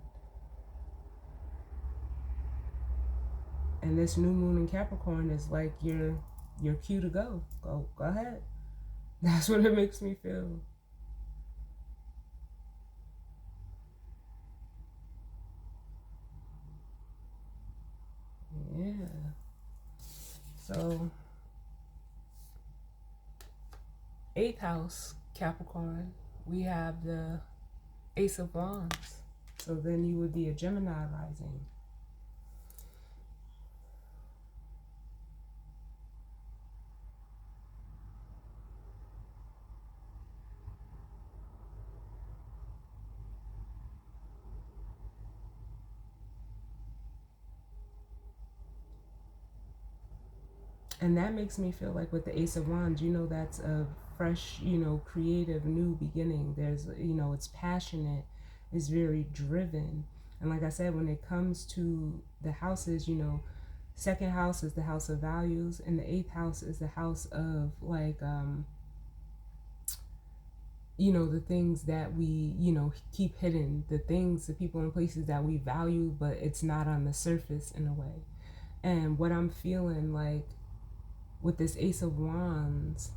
And this new moon in Capricorn is like your cue to go. Go ahead. That's what it makes me feel. Yeah. So 8th house, Capricorn, we have the Ace of Wands. So then you would be a Gemini rising. And that makes me feel like with the Ace of Wands, that's a fresh, creative new beginning. There's, it's passionate, it's very driven. And like I said, when it comes to the houses, second house is the house of values, and the 8th house is the house of like, the things that we, keep hidden, the things, the people and places that we value, but it's not on the surface in a way. And what I'm feeling like with this Ace of Wands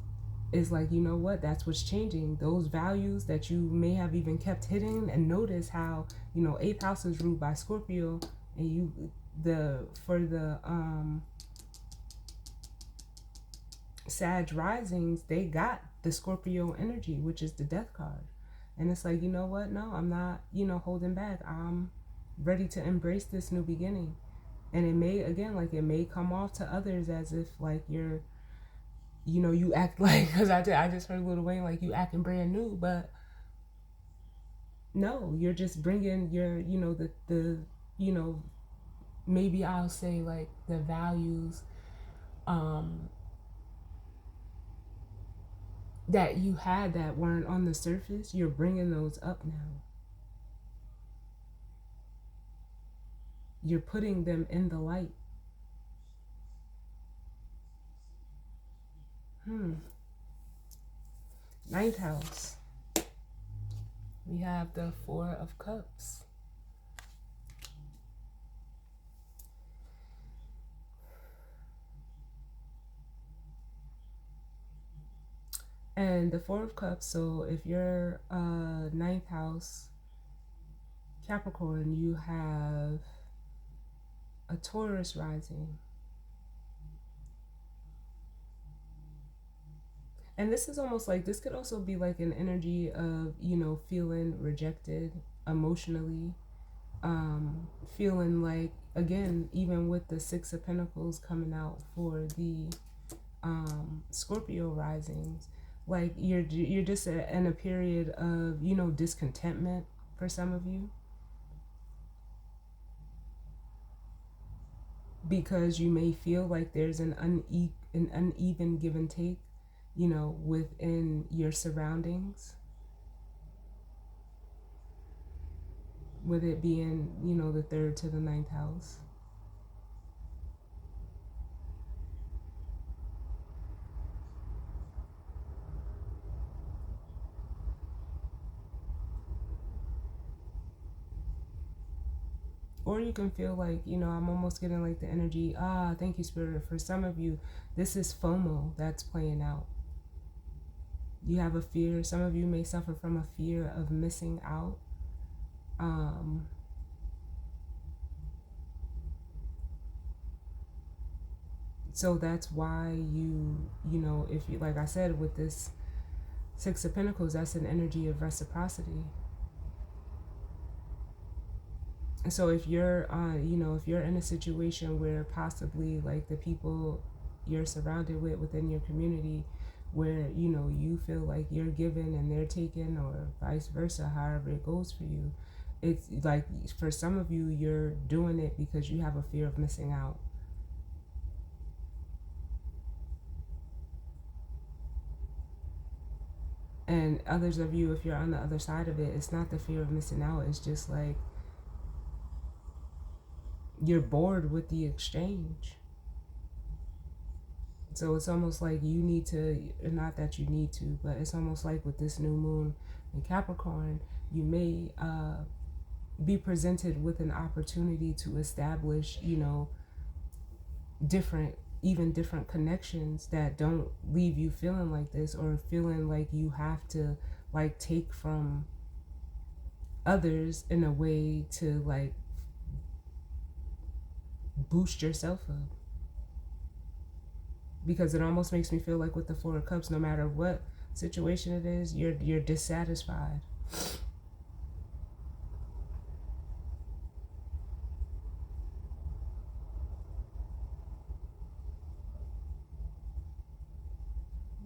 is like, you know what, that's what's changing. Those values that you may have even kept hidden, and notice how, 8th house is ruled by Scorpio, and for the Sag risings, they got the Scorpio energy, which is the Death card. And it's like, you know what, no, I'm not, holding back. I'm ready to embrace this new beginning. And it may, again, like it may come off to others as if like you're, you act like, because I just heard Lil Wayne, like you acting brand new, but no, you're just bringing your, the maybe I'll say like the values that you had that weren't on the surface, you're bringing those up now. You're putting them in the light. 9th house, we have the 4 of Cups. And the 4 of Cups, so if you're 9th house Capricorn, you have a Taurus rising. And this is almost like, this could also be like an energy of, feeling rejected emotionally, feeling like, again, even with the Six of Pentacles coming out for the Scorpio risings, like you're just in a period of, discontentment for some of you, because you may feel like there's an uneven give and take, within your surroundings, with it being, the third to the ninth house. Or you can feel like, I'm almost getting like the energy, thank you, Spirit. For some of you, this is FOMO that's playing out. You have a fear. Some of you may suffer from a fear of missing out. So that's why if you, like I said, with this Six of Pentacles, that's an energy of reciprocity. So if you're if you're in a situation where possibly like the people you're surrounded with within your community, where you feel like you're given and they're taken, or vice versa, however it goes for you, it's like, for some of you, you're doing it because you have a fear of missing out. And others of you, if you're on the other side of it, it's not the fear of missing out, it's just like you're bored with the exchange. So it's almost like you need to, not that you need to, but it's almost like with this new moon in Capricorn, you may be presented with an opportunity to establish, different connections that don't leave you feeling like this, or feeling like you have to like take from others in a way to like boost yourself up. Because it almost makes me feel like with the Four of Cups, no matter what situation it is, you're dissatisfied.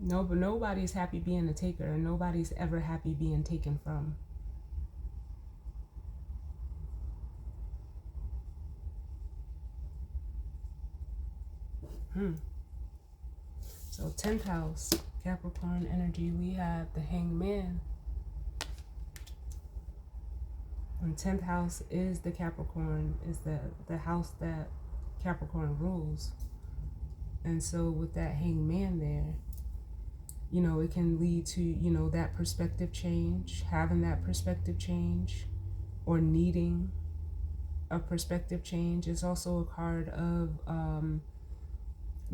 No, but nobody's happy being a taker, and nobody's ever happy being taken from. So 10th house, Capricorn energy, we have the Hangman. And 10th house is the Capricorn, is the house that Capricorn rules. And so with that Hangman there, it can lead to, that perspective change, having that perspective change, or needing a perspective change. It's also a card of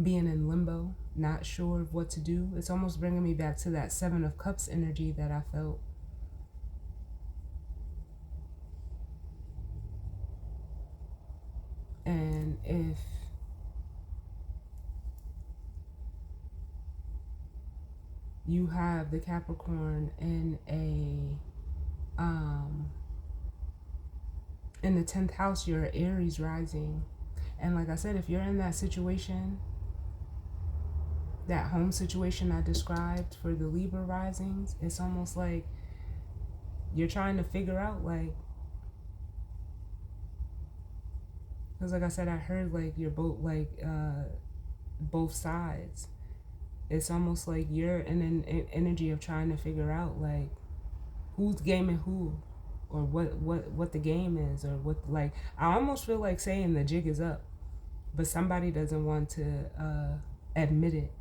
being in limbo, not sure of what to do. It's almost bringing me back to that Seven of Cups energy that I felt. And if you have the Capricorn in in the 10th house, you're Aries rising. And like I said, if you're in that situation, that home situation I described for the Libra risings, it's almost like you're trying to figure out, like, because like I said, I heard like you're both like both sides. It's almost like you're in an energy of trying to figure out like who's gaming who, or what the game is, or what, like, I almost feel like saying the jig is up, but somebody doesn't want to admit it.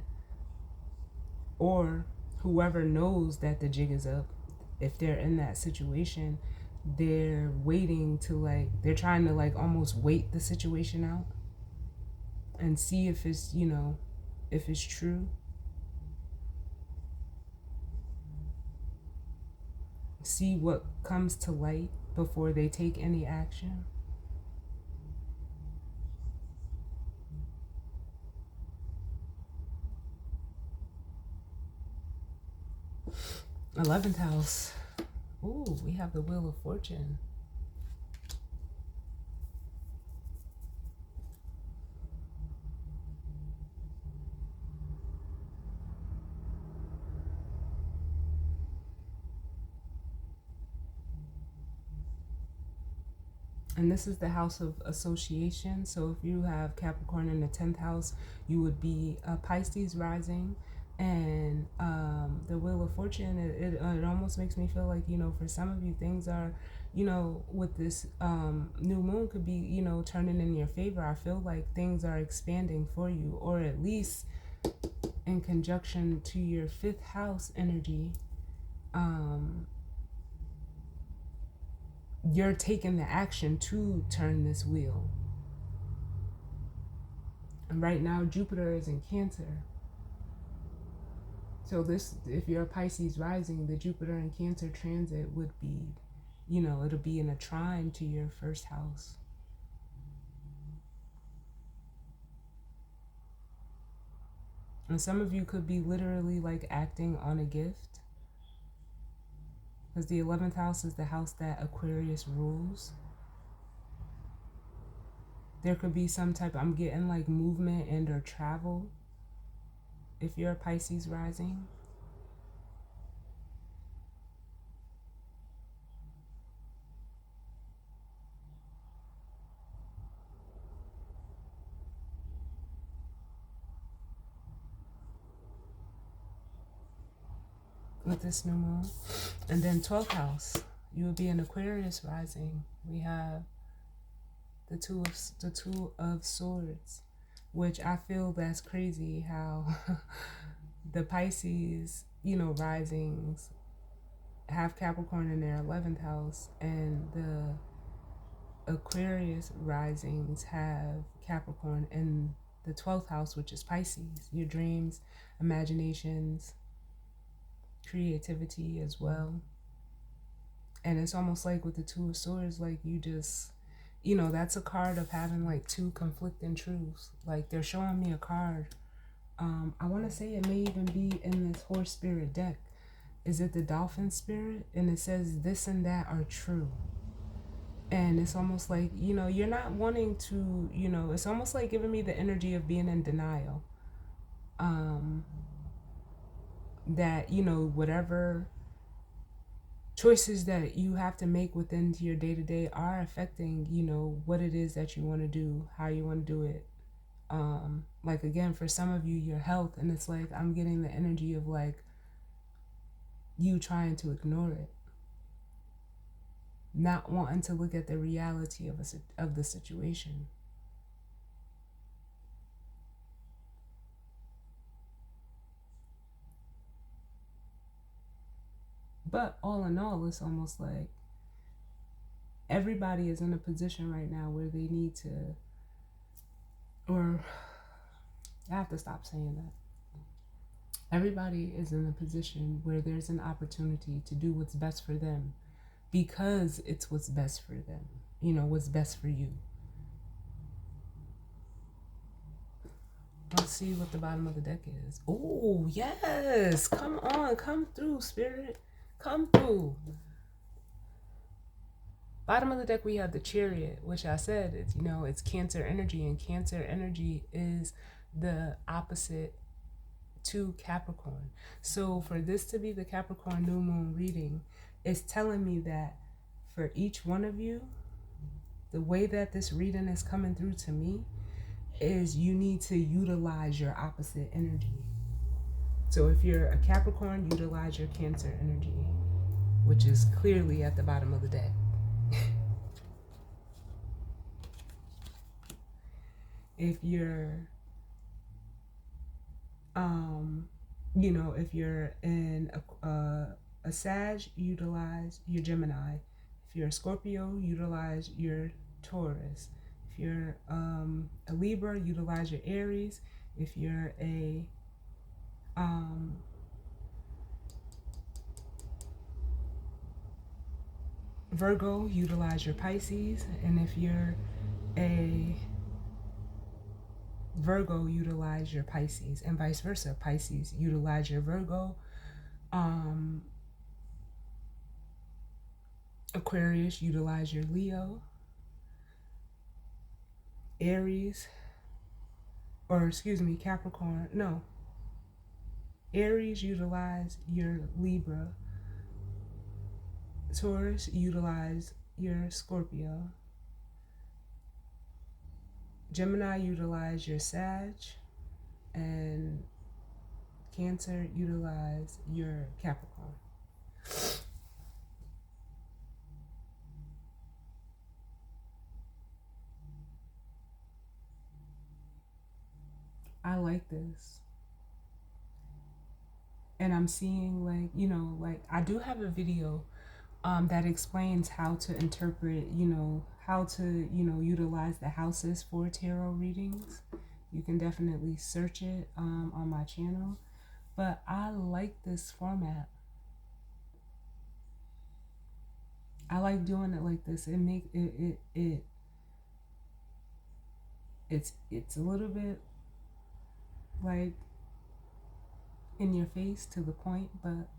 Or whoever knows that the jig is up, if they're in that situation, they're waiting to like, they're trying to like almost wait the situation out and see if it's, if it's true. See what comes to light before they take any action. 11th house. Ooh, we have the Wheel of Fortune. And this is the house of association. So if you have Capricorn in the 10th house, you would be a Pisces rising. And the Wheel of Fortune, it almost makes me feel like, for some of you, things are, with this new moon could be, turning in your favor. I feel like things are expanding for you, or at least in conjunction to your 5th house energy. You're taking the action to turn this wheel. And right now, Jupiter is in Cancer. So this, if you're a Pisces rising, the Jupiter in Cancer transit would be, it'll be in a trine to your 1st house. And some of you could be literally like acting on a gift. Because the 11th house is the house that Aquarius rules. There could be some type, I'm getting like movement and or travel if you're a Pisces rising. With this new moon. And then 12th house, you would be an Aquarius rising. We have the two of swords, which I feel that's crazy how the Pisces, risings have Capricorn in their 11th house, and the Aquarius risings have Capricorn in the 12th house, which is Pisces. Your dreams, imaginations, creativity as well. And it's almost like with the Two of Swords, like you just, that's a card of having like two conflicting truths. Like they're showing me a card. I want to say it may even be in this horse spirit deck. Is it the dolphin spirit? And it says this and that are true. And it's almost like, you're not wanting to, it's almost like giving me the energy of being in denial. That, whatever choices that you have to make within your day-to-day are affecting, what it is that you want to do, how you want to do it. Like, again, for some of you, your health, and it's like, I'm getting the energy of like you trying to ignore it. Not wanting to look at the reality of the situation. But all in all, it's almost like everybody is in a position right now where they need to, or I have to stop saying that. Everybody is in a position where there's an opportunity to do what's best for them because it's what's best for them, what's best for you. Let's see what the bottom of the deck is. Oh, yes. Come on. Come through, Spirit. Come through. Bottom of the deck, we have the Chariot, which I said, it's Cancer energy, and Cancer energy is the opposite to Capricorn. So for this to be the Capricorn new moon reading, it's telling me that for each one of you, the way that this reading is coming through to me is you need to utilize your opposite energy. So if you're a Capricorn, utilize your Cancer energy, which is clearly at the bottom of the deck. If you're if you're in a Sag, utilize your Gemini. If you're a Scorpio, utilize your Taurus. If you're a Libra, utilize your Aries. If you're a Virgo, utilize your Pisces. And if you're a Virgo, utilize your Pisces, and vice versa. Pisces, utilize your Virgo. Aquarius, utilize your Leo. Aries, or excuse me, Capricorn, no. Aries, utilize your Libra. Taurus, utilize your Scorpio. Gemini, utilize your Sag. And Cancer, utilize your Capricorn. I like this. And I'm seeing, like, you know, like I do have a video that explains how to interpret, you know, how to, you know, utilize the houses for tarot readings. You can definitely search it on my channel. But I like this format. I like doing it like this. It make it's a little bit like in your face to the point, but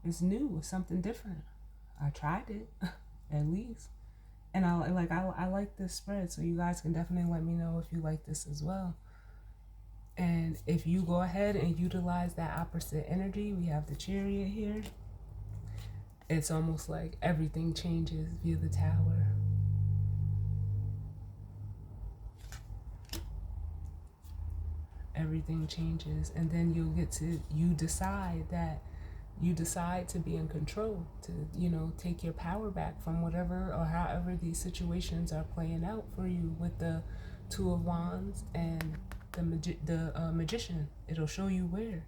it's new. It's something different. I tried it at least, and I like this spread. So you guys can definitely let me know if you like this as well. And if you go ahead and utilize that opposite energy, we have the Chariot here. It's almost like everything changes via the Tower. Everything changes, and then you decide to be in control, to, you know, take your power back from whatever or however these situations are playing out for you with the Two of Wands and the Magician. It'll show you where,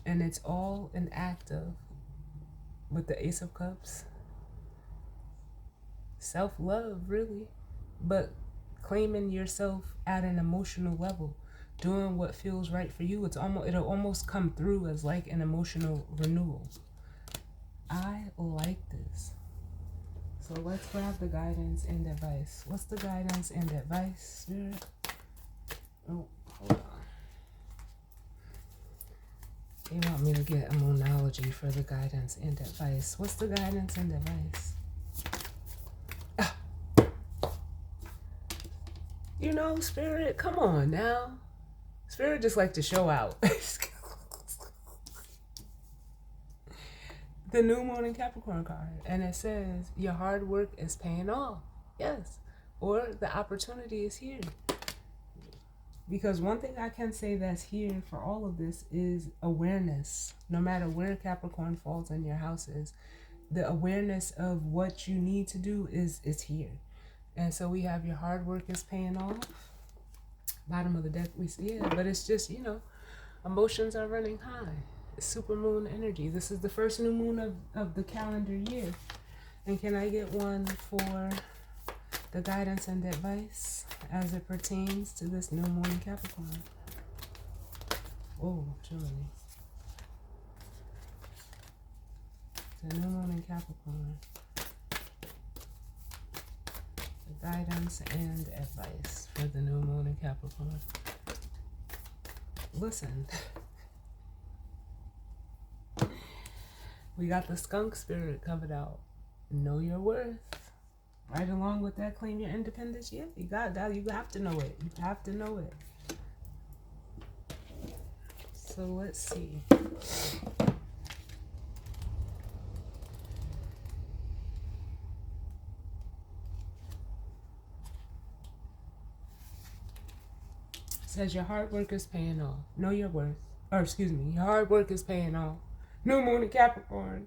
and it's all an act of, with the Ace of Cups, self-love, really, but claiming yourself at an emotional level, doing what feels right for you. It'll almost come through as like an emotional renewal. I like this. So let's grab the guidance and advice. What's the guidance and advice, Spirit? Oh, hold on. They want me to get a monology for the guidance and advice. What's the guidance and advice? You know, Spirit, come on now. Spirit just like to show out. The new moon in Capricorn card. And it says, your hard work is paying off. Yes. Or the opportunity is here. Because one thing I can say that's here for all of this is awareness. No matter where Capricorn falls in your houses, the awareness of what you need to do is here. And so we have your hard work is paying off. Bottom of the deck we see it. But it's just, you know, emotions are running high. It's super moon energy. This is the first new moon of the calendar year. And can I get one for the guidance and advice as it pertains to this new moon in Capricorn? Oh, Germany. The new moon in Capricorn. The guidance and advice for the new moon in Capricorn. Listen. We got the skunk spirit covered out. Know your worth. Right along with that, claim your independence. Yeah, you got that. You have to know it. You have to know it. So let's see. It says your hard work is paying off. Know your worth. Or excuse me, your hard work is paying off. New moon in Capricorn.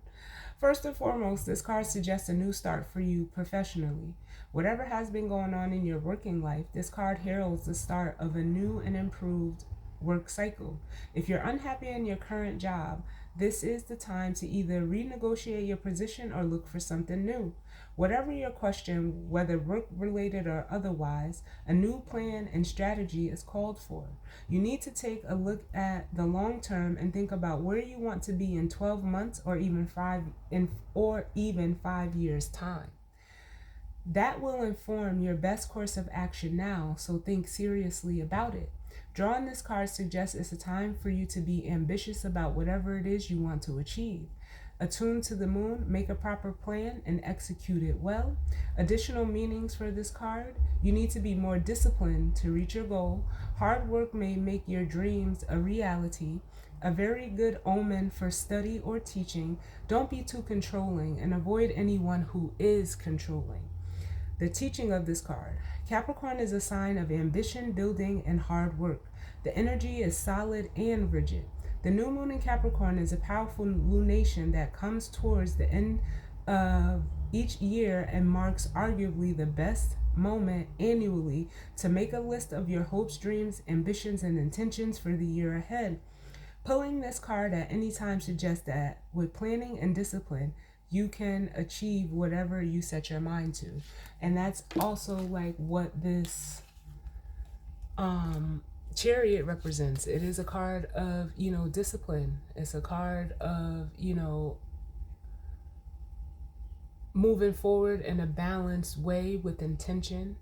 First and foremost, this card suggests a new start for you professionally. Whatever has been going on in your working life, this card heralds the start of a new and improved work cycle. If you're unhappy in your current job, this is the time to either renegotiate your position or look for something new. Whatever your question, whether work-related or otherwise, a new plan and strategy is called for. You need to take a look at the long term and think about where you want to be in 12 months or even 5 years' time. That will inform your best course of action now, so think seriously about it. Drawing this card suggests it's a time for you to be ambitious about whatever it is you want to achieve. Attuned to the moon, make a proper plan and execute it well. Additional meanings for this card: you need to be more disciplined to reach your goal. Hard work may make your dreams a reality. A very good omen for study or teaching. Don't be too controlling and avoid anyone who is controlling. The teaching of this card: Capricorn is a sign of ambition, building, and hard work. The energy is solid and rigid. The new moon in Capricorn is a powerful lunation that comes towards the end of each year and marks arguably the best moment annually to make a list of your hopes, dreams, ambitions, and intentions for the year ahead. Pulling this card at any time suggests that with planning and discipline, you can achieve whatever you set your mind to. And that's also like what this Chariot represents. It is a card of, discipline. It's a card of, moving forward in a balanced way with intention,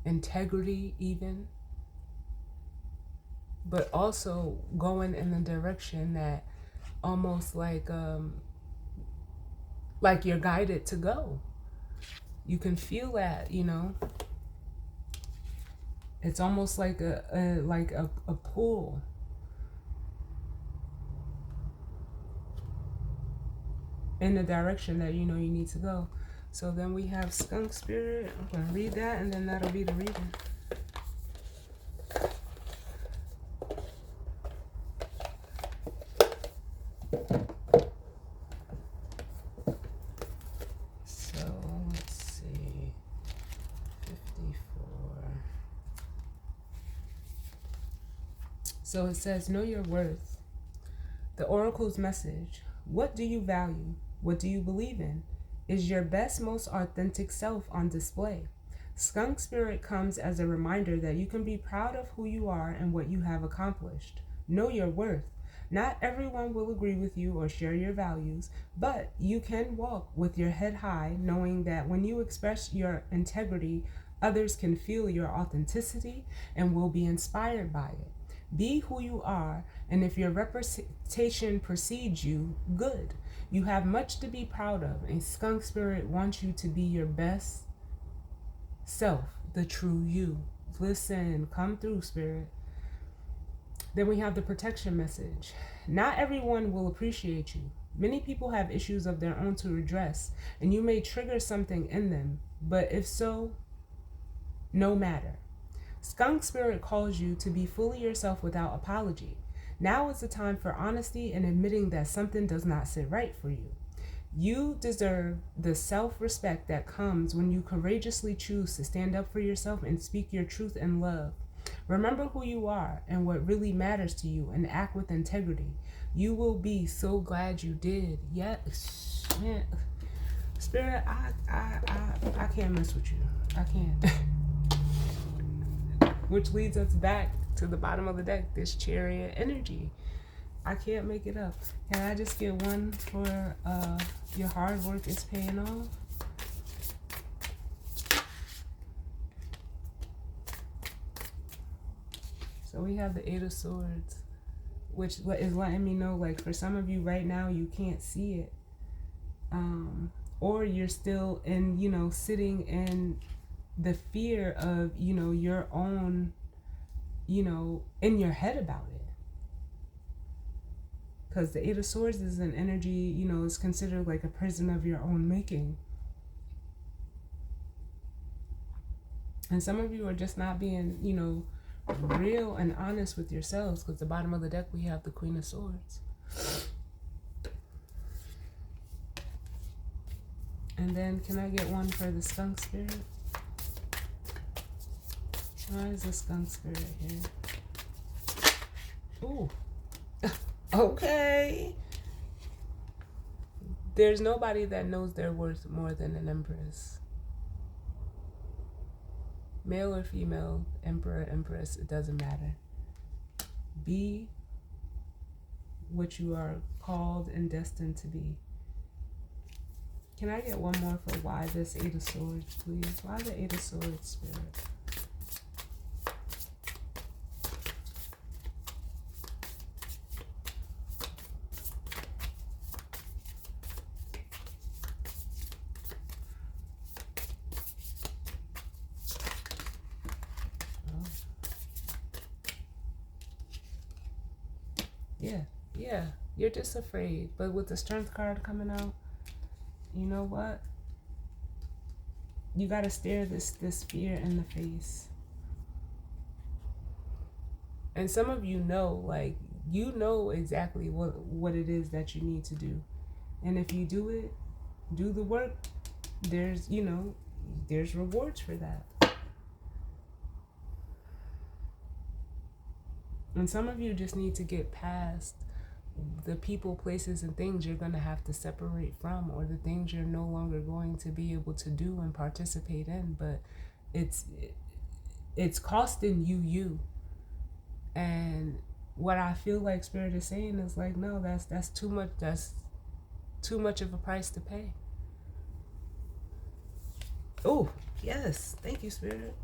integrity even, but also going in the direction that almost like you're guided to go. You can feel that, It's almost like a pull. In the direction that you need to go. So then we have Skunk Spirit. I'm going to read that, and then that'll be the reading. So let's see. 54. So it says, know your worth. The Oracle's message: what do you value? What do you believe in? Is your best, most authentic self on display? Skunk Spirit comes as a reminder that you can be proud of who you are and what you have accomplished. Know your worth. Not everyone will agree with you or share your values, but you can walk with your head high, knowing that when you express your integrity, others can feel your authenticity and will be inspired by it. Be who you are, and if your reputation precedes you, good. You have much to be proud of, and Skunk Spirit wants you to be your best self, the true you. Listen, come through, Spirit. Then we have the protection message. Not everyone will appreciate you. Many people have issues of their own to address, and you may trigger something in them, but if so, no matter. Skunk Spirit calls you to be fully yourself without apology. Now is the time for honesty and admitting that something does not sit right for you. You deserve the self-respect that comes when you courageously choose to stand up for yourself and speak your truth in love. Remember who you are and what really matters to you, and act with integrity. You will be so glad you did. Yes, man. Spirit, I can't mess with you. I can't. Which leads us back to the bottom of the deck, this Chariot energy. I can't make it up. Can I just get one for your hard work is paying off? So we have the Eight of Swords, which is letting me know, like, for some of you right now, you can't see it. Or you're still in, sitting in the fear of, your own, in your head about it. Because the Eight of Swords is an energy, is considered like a prison of your own making. And some of you are just not being, real and honest with yourselves, because the bottom of the deck we have the Queen of Swords. And then can I get one for the Skunk Spirit? Why is the Skunk Spirit here? Ooh. Okay. There's nobody that knows their worth more than an Empress. Male or female, Emperor, Empress, it doesn't matter. Be what you are called and destined to be. Can I get one more for why this Eight of Swords, please? Why the Eight of Swords, Spirit? Yeah, yeah. You're just afraid. But with the strength card coming out, you know what? You gotta stare this fear in the face. And some of you know, like, you know exactly what it is that you need to do. And if you do it, do the work, there's, you know, there's rewards for that. And some of you just need to get past the people, places, and things you're going to have to separate from, or the things you're no longer going to be able to do and participate in. But it's it's costing you. And what I feel like Spirit is saying is like, no, that's too much. That's too much of a price to pay. Oh, yes. Thank you, Spirit.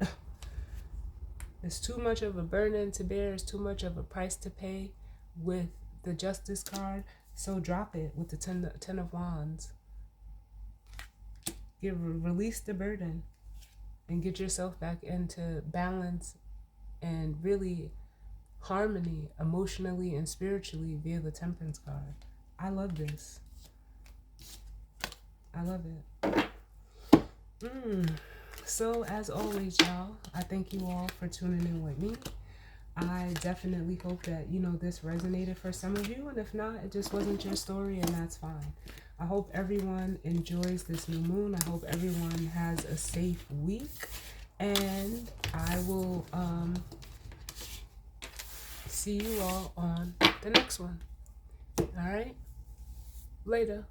It's too much of a burden to bear. It's too much of a price to pay with the Justice card. So drop it with the ten of Wands. Release the burden and get yourself back into balance and really harmony emotionally and spiritually via the Temperance card. I love this. I love it. So as always, y'all, I thank you all for tuning in with me. I definitely hope that, you know, this resonated for some of you, and if not, it just wasn't your story, and that's fine. I hope everyone enjoys this new moon. I hope everyone has a safe week, and I will see you all on the next one. All right, later.